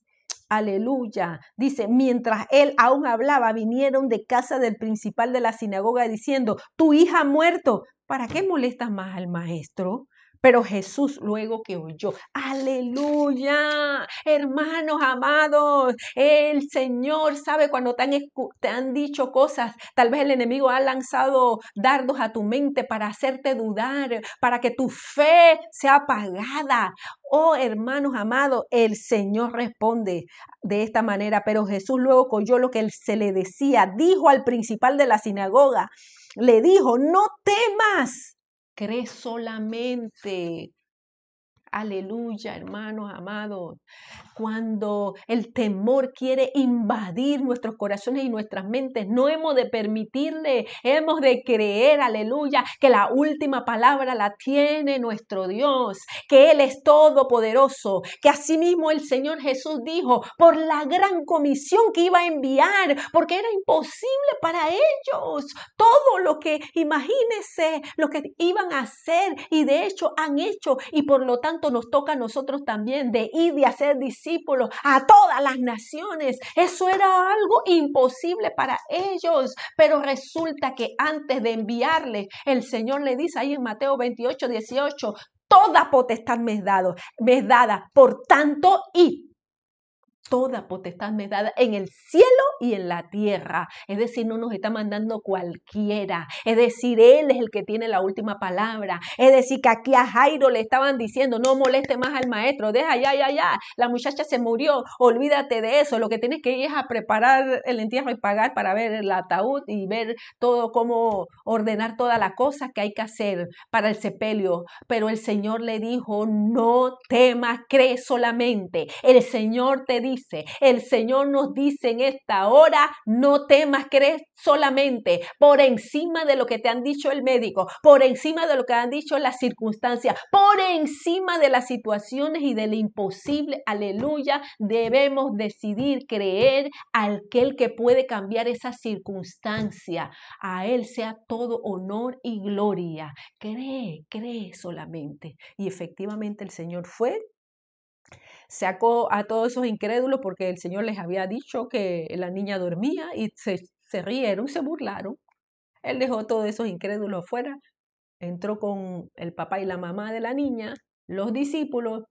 Aleluya. Dice, mientras él aún hablaba, vinieron de casa del principal de la sinagoga diciendo, tu hija ha muerto. ¿Para qué molestas más al maestro? Pero Jesús luego que oyó, aleluya, hermanos amados, el Señor sabe cuando te han dicho cosas, tal vez el enemigo ha lanzado dardos a tu mente para hacerte dudar, para que tu fe sea apagada. Oh, hermanos amados, el Señor responde de esta manera, pero Jesús luego que oyó lo que se le decía, dijo al principal de la sinagoga, le dijo, no temas. Cree solamente. Aleluya, hermanos amados. Cuando el temor quiere invadir nuestros corazones y nuestras mentes, no hemos de permitirle, hemos de creer, aleluya, que la última palabra la tiene nuestro Dios, que Él es todopoderoso, que asimismo el Señor Jesús dijo por la gran comisión que iba a enviar, porque era imposible para ellos todo lo que, imagínense, lo que iban a hacer y de hecho han hecho y por lo tanto nos toca a nosotros también de ir y hacer discípulos a todas las naciones. Eso era algo imposible para ellos, pero resulta que antes de enviarles, el Señor le dice ahí en Mateo 28:18, toda potestad me es dada, por tanto, id. Toda potestad me es dada en el cielo y en la tierra. Es decir, no nos está mandando cualquiera. Es decir, Él es el que tiene la última palabra. Es decir, que aquí a Jairo le estaban diciendo, no moleste más al maestro, deja ya. La muchacha se murió, olvídate de eso. Lo que tienes que ir es a preparar el entierro y pagar para ver el ataúd y ver todo, cómo ordenar todas las cosas que hay que hacer para el sepelio. Pero el Señor le dijo, no temas, cree solamente. El Señor te dice, dice, el Señor nos dice en esta hora, no temas, crees solamente por encima de lo que te han dicho el médico, por encima de lo que han dicho las circunstancias, por encima de las situaciones y del imposible, aleluya, debemos decidir creer a aquel que puede cambiar esa circunstancia. A Él sea todo honor y gloria. Cree solamente. Y efectivamente el Señor fue, sacó a todos esos incrédulos porque el Señor les había dicho que la niña dormía y se rieron, se burlaron. Él dejó a todos esos incrédulos afuera, entró con el papá y la mamá de la niña, los discípulos,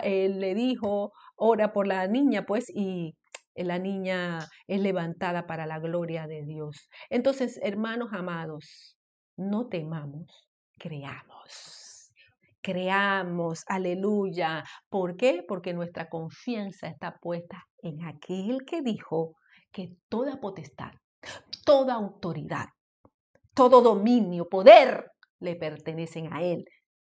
él le dijo, ora por la niña, pues, y la niña es levantada para la gloria de Dios. Entonces, hermanos amados, no temamos, creamos. Creamos, aleluya. ¿Por qué? Porque nuestra confianza está puesta en aquel que dijo que toda potestad, toda autoridad, todo dominio, poder le pertenecen a Él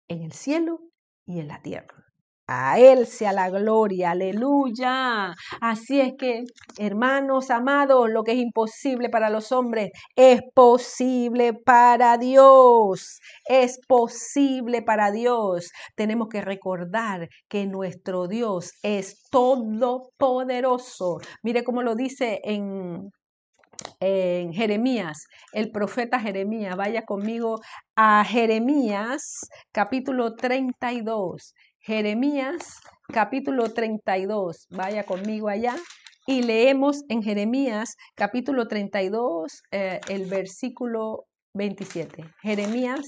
en el cielo y en la tierra. A Él sea la gloria, aleluya. Así es que, hermanos amados, lo que es imposible para los hombres es posible para Dios. Es posible para Dios. Tenemos que recordar que nuestro Dios es todopoderoso. Mire cómo lo dice en Jeremías, el profeta Jeremías. Vaya conmigo a Jeremías capítulo 32. Jeremías capítulo 32. Vaya conmigo allá y leemos en Jeremías capítulo 32 el versículo 27. Jeremías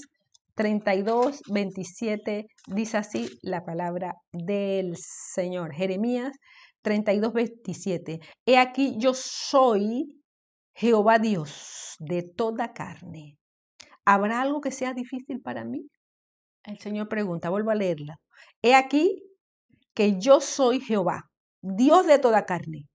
32, 27 dice así la palabra del Señor. Jeremías 32, 27. He aquí yo soy Jehová Dios de toda carne. ¿Habrá algo que sea difícil para mí? El Señor pregunta, vuelvo a leerla. He aquí que yo soy Jehová, Dios de toda carne.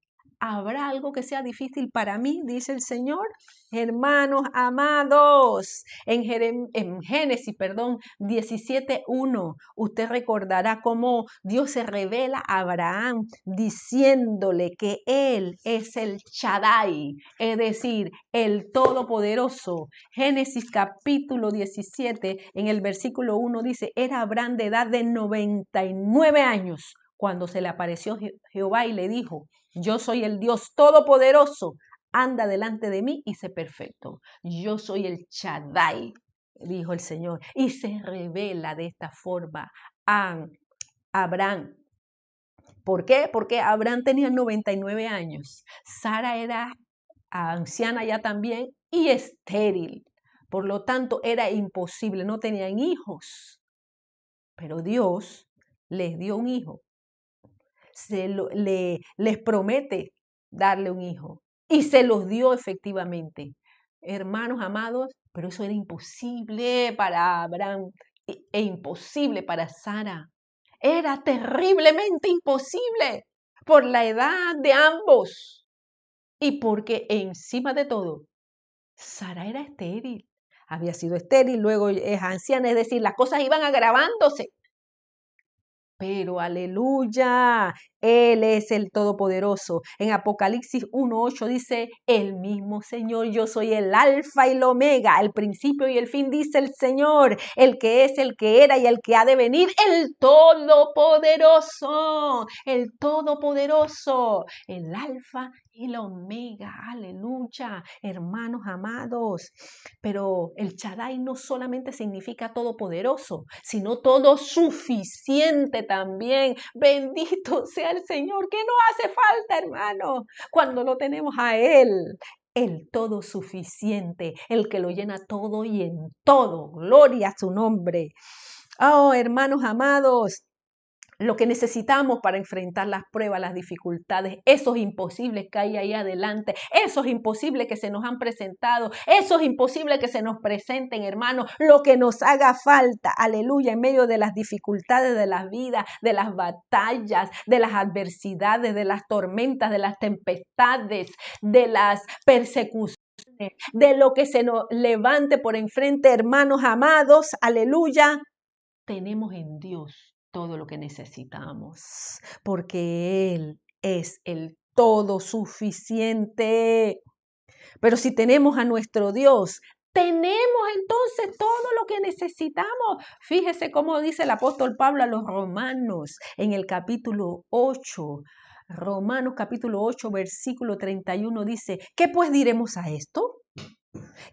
¿Habrá algo que sea difícil para mí? Dice el Señor. Hermanos amados, en Génesis 17:1, usted recordará cómo Dios se revela a Abraham diciéndole que Él es el Shaddai, es decir, el Todopoderoso. Génesis capítulo 17, en el versículo 1 dice, era Abraham de edad de 99 años cuando se le apareció Jehová y le dijo, yo soy el Dios Todopoderoso, anda delante de mí y sé perfecto. Yo soy el Shaddai, dijo el Señor, y se revela de esta forma a Abraham. ¿Por qué? Porque Abraham tenía 99 años, Sara era anciana ya también y estéril. Por lo tanto, era imposible, no tenían hijos. Pero Dios les dio un hijo. Les promete darle un hijo y se los dio efectivamente. Hermanos amados, pero eso era imposible para Abraham e imposible para Sara. Era terriblemente imposible por la edad de ambos y porque encima de todo, Sara era estéril. Había sido estéril, luego es anciana, es decir, las cosas iban agravándose. Pero aleluya, Él es el Todopoderoso. En Apocalipsis 1:8 dice, el mismo Señor, yo soy el Alfa y el Omega, el principio y el fin, dice el Señor, el que es, el que era y el que ha de venir, el Todopoderoso, el Todopoderoso, el Alfa y el Omega, aleluya, hermanos amados. Pero el Shaddai no solamente significa todopoderoso, sino todo suficiente también. Bendito sea el Señor, que no hace falta, hermano, cuando lo tenemos a Él. El todo suficiente, el que lo llena todo y en todo. Gloria a su nombre. Oh, hermanos amados, lo que necesitamos para enfrentar las pruebas, las dificultades, esos imposibles que hay ahí adelante, esos imposibles que se nos han presentado, esos imposibles que se nos presenten, hermanos, lo que nos haga falta, aleluya, en medio de las dificultades de la vida, de las batallas, de las adversidades, de las tormentas, de las tempestades, de las persecuciones, de lo que se nos levante por enfrente, hermanos amados, aleluya, tenemos en Dios todo lo que necesitamos, porque Él es el todo suficiente. Pero si tenemos a nuestro Dios, tenemos entonces todo lo que necesitamos. Fíjese cómo dice el apóstol Pablo a los romanos en el capítulo 8. Romanos capítulo 8, versículo 31 dice, ¿qué pues diremos a esto?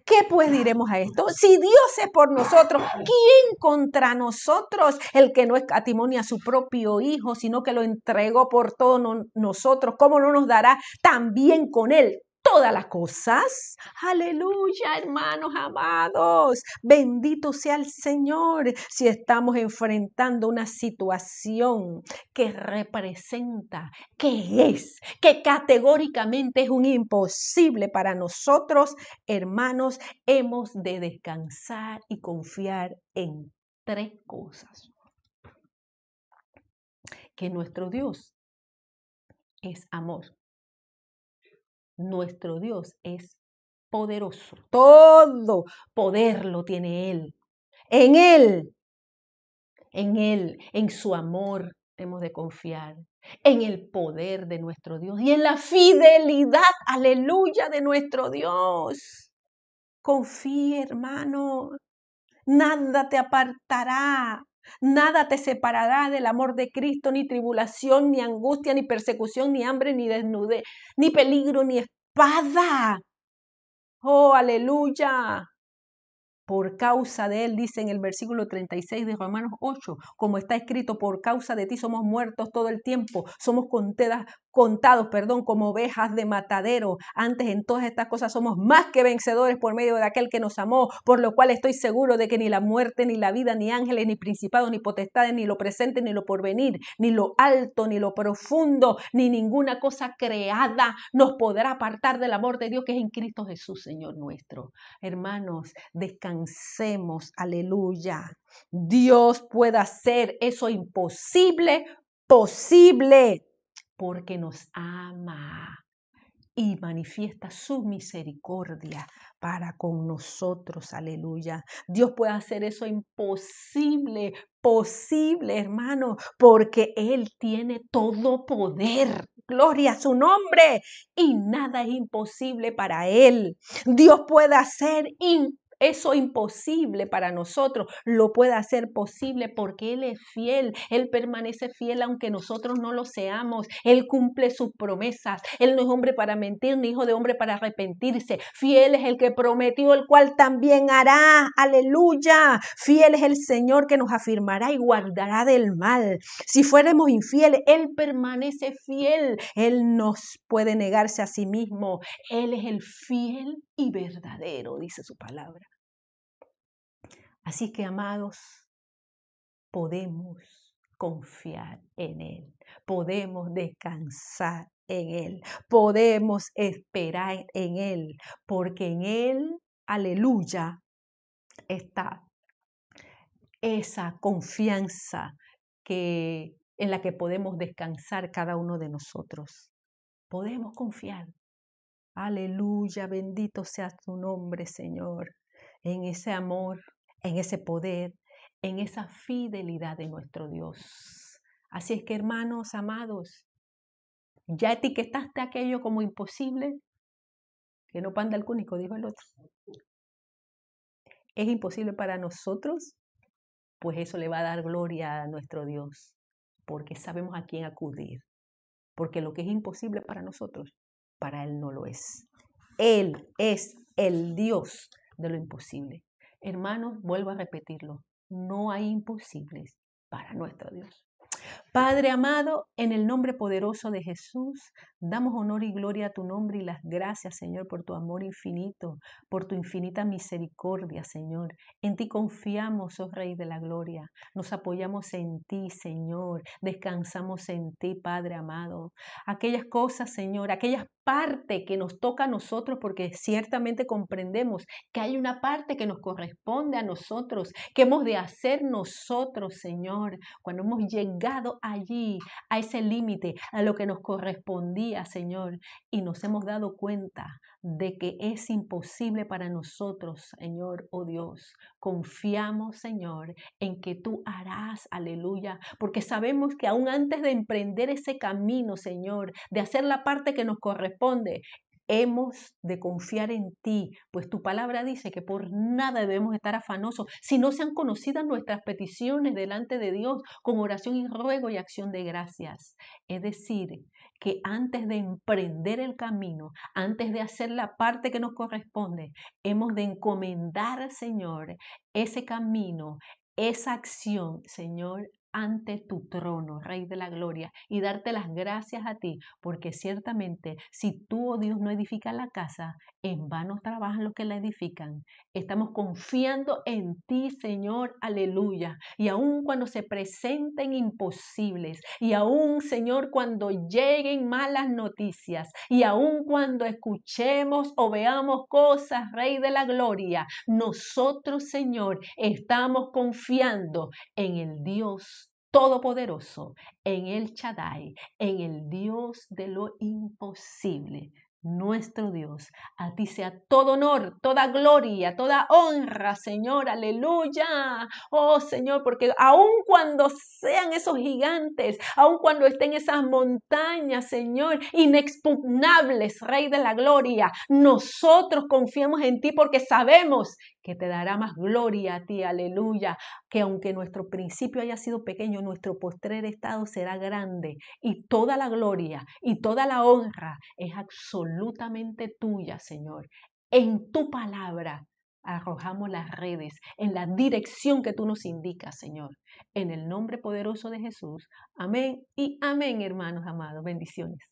¿Qué pues diremos a esto? Si Dios es por nosotros, ¿quién contra nosotros? El que no escatimó ni a su propio Hijo, sino que lo entregó por todos nosotros, ¿cómo no nos dará también con él todas las cosas? Aleluya, hermanos amados. Bendito sea el Señor. Si estamos enfrentando una situación que representa, que categóricamente es un imposible para nosotros, hermanos, hemos de descansar y confiar en tres cosas. Que nuestro Dios es amor. Nuestro Dios es poderoso. Todo poder lo tiene Él. En su amor hemos de confiar. En el poder de nuestro Dios y en la fidelidad, aleluya, de nuestro Dios. Confíe, hermano. Nada te apartará, nada te separará del amor de Cristo, ni tribulación, ni angustia, ni persecución, ni hambre, ni desnudez, ni peligro, ni espada. Oh, aleluya. Por causa de él, dice en el versículo 36 de Romanos 8, como está escrito, por causa de ti somos muertos todo el tiempo, somos contados, como ovejas de matadero. Antes en todas estas cosas somos más que vencedores por medio de aquel que nos amó, por lo cual estoy seguro de que ni la muerte, ni la vida, ni ángeles, ni principados, ni potestades, ni lo presente, ni lo porvenir, ni lo alto, ni lo profundo, ni ninguna cosa creada nos podrá apartar del amor de Dios que es en Cristo Jesús, Señor nuestro. Hermanos, descansemos, aleluya. Dios puede hacer eso imposible, posible, porque nos ama y manifiesta su misericordia para con nosotros, aleluya. Dios puede hacer eso imposible, posible, hermano, porque Él tiene todo poder. Gloria a su nombre. Y nada es imposible para Él. Dios puede hacer eso imposible para nosotros, lo puede hacer posible porque Él es fiel. Él permanece fiel aunque nosotros no lo seamos. Él cumple sus promesas. Él no es hombre para mentir, ni hijo de hombre para arrepentirse. Fiel es el que prometió, el cual también hará. Aleluya. Fiel es el Señor que nos afirmará y guardará del mal. Si fuéramos infieles, Él permanece fiel. Él nos puede negarse a sí mismo. Él es el fiel y verdadero, dice su palabra. Así que, amados, podemos confiar en Él, podemos descansar en Él, podemos esperar en Él, porque en Él, aleluya, está esa confianza en la que podemos descansar cada uno de nosotros. Podemos confiar. Aleluya, bendito sea tu nombre, Señor, en ese amor, en ese poder, en esa fidelidad de nuestro Dios. Así es que, hermanos amados, ¿ya etiquetaste aquello como imposible? Que no panda el cúnico, dijo el otro. ¿Es imposible para nosotros? Pues eso le va a dar gloria a nuestro Dios, porque sabemos a quién acudir. Porque lo que es imposible para nosotros, para Él no lo es. Él es el Dios de lo imposible. Hermanos, vuelvo a repetirlo, no hay imposibles para nuestro Dios. Padre amado, en el nombre poderoso de Jesús, damos honor y gloria a tu nombre y las gracias, Señor, por tu amor infinito, por tu infinita misericordia, Señor. En ti confiamos, oh Rey de la Gloria. Nos apoyamos en ti, Señor. Descansamos en ti, Padre amado. Aquellas cosas, Señor, aquellas partes que nos toca a nosotros, porque ciertamente comprendemos que hay una parte que nos corresponde a nosotros, que hemos de hacer nosotros, Señor, cuando hemos llegado allí, a ese límite, a lo que nos correspondía, Señor, y nos hemos dado cuenta de que es imposible para nosotros, Señor, oh Dios. Confiamos, Señor, en que tú harás, aleluya, porque sabemos que aún antes de emprender ese camino, Señor, de hacer la parte que nos corresponde, hemos de confiar en ti, pues tu palabra dice que por nada debemos estar afanosos, si no sean conocidas nuestras peticiones delante de Dios, con oración y ruego y acción de gracias. Es decir, que antes de emprender el camino, antes de hacer la parte que nos corresponde, hemos de encomendar, Señor, ese camino, esa acción, Señor, ante tu trono, Rey de la Gloria, y darte las gracias a ti, porque ciertamente si tú, oh Dios, no edificas la casa, en vano trabajan los que la edifican. Estamos confiando en ti, Señor, aleluya. Y aun cuando se presenten imposibles, y aun, Señor, cuando lleguen malas noticias, y aun cuando escuchemos o veamos cosas, Rey de la Gloria, nosotros, Señor, estamos confiando en el Dios Todopoderoso, en el Shaddai, en el Dios de lo imposible. Nuestro Dios, a ti sea todo honor, toda gloria, toda honra, Señor, aleluya. Oh Señor, porque aun cuando sean esos gigantes, aun cuando estén esas montañas, Señor, inexpugnables, Rey de la Gloria, nosotros confiamos en ti porque sabemos que te dará más gloria a ti, aleluya, que aunque nuestro principio haya sido pequeño, nuestro postrer estado será grande y toda la gloria y toda la honra es absolutamente tuya, Señor. En tu palabra arrojamos las redes en la dirección que tú nos indicas, Señor. En el nombre poderoso de Jesús. Amén y amén, hermanos amados. Bendiciones.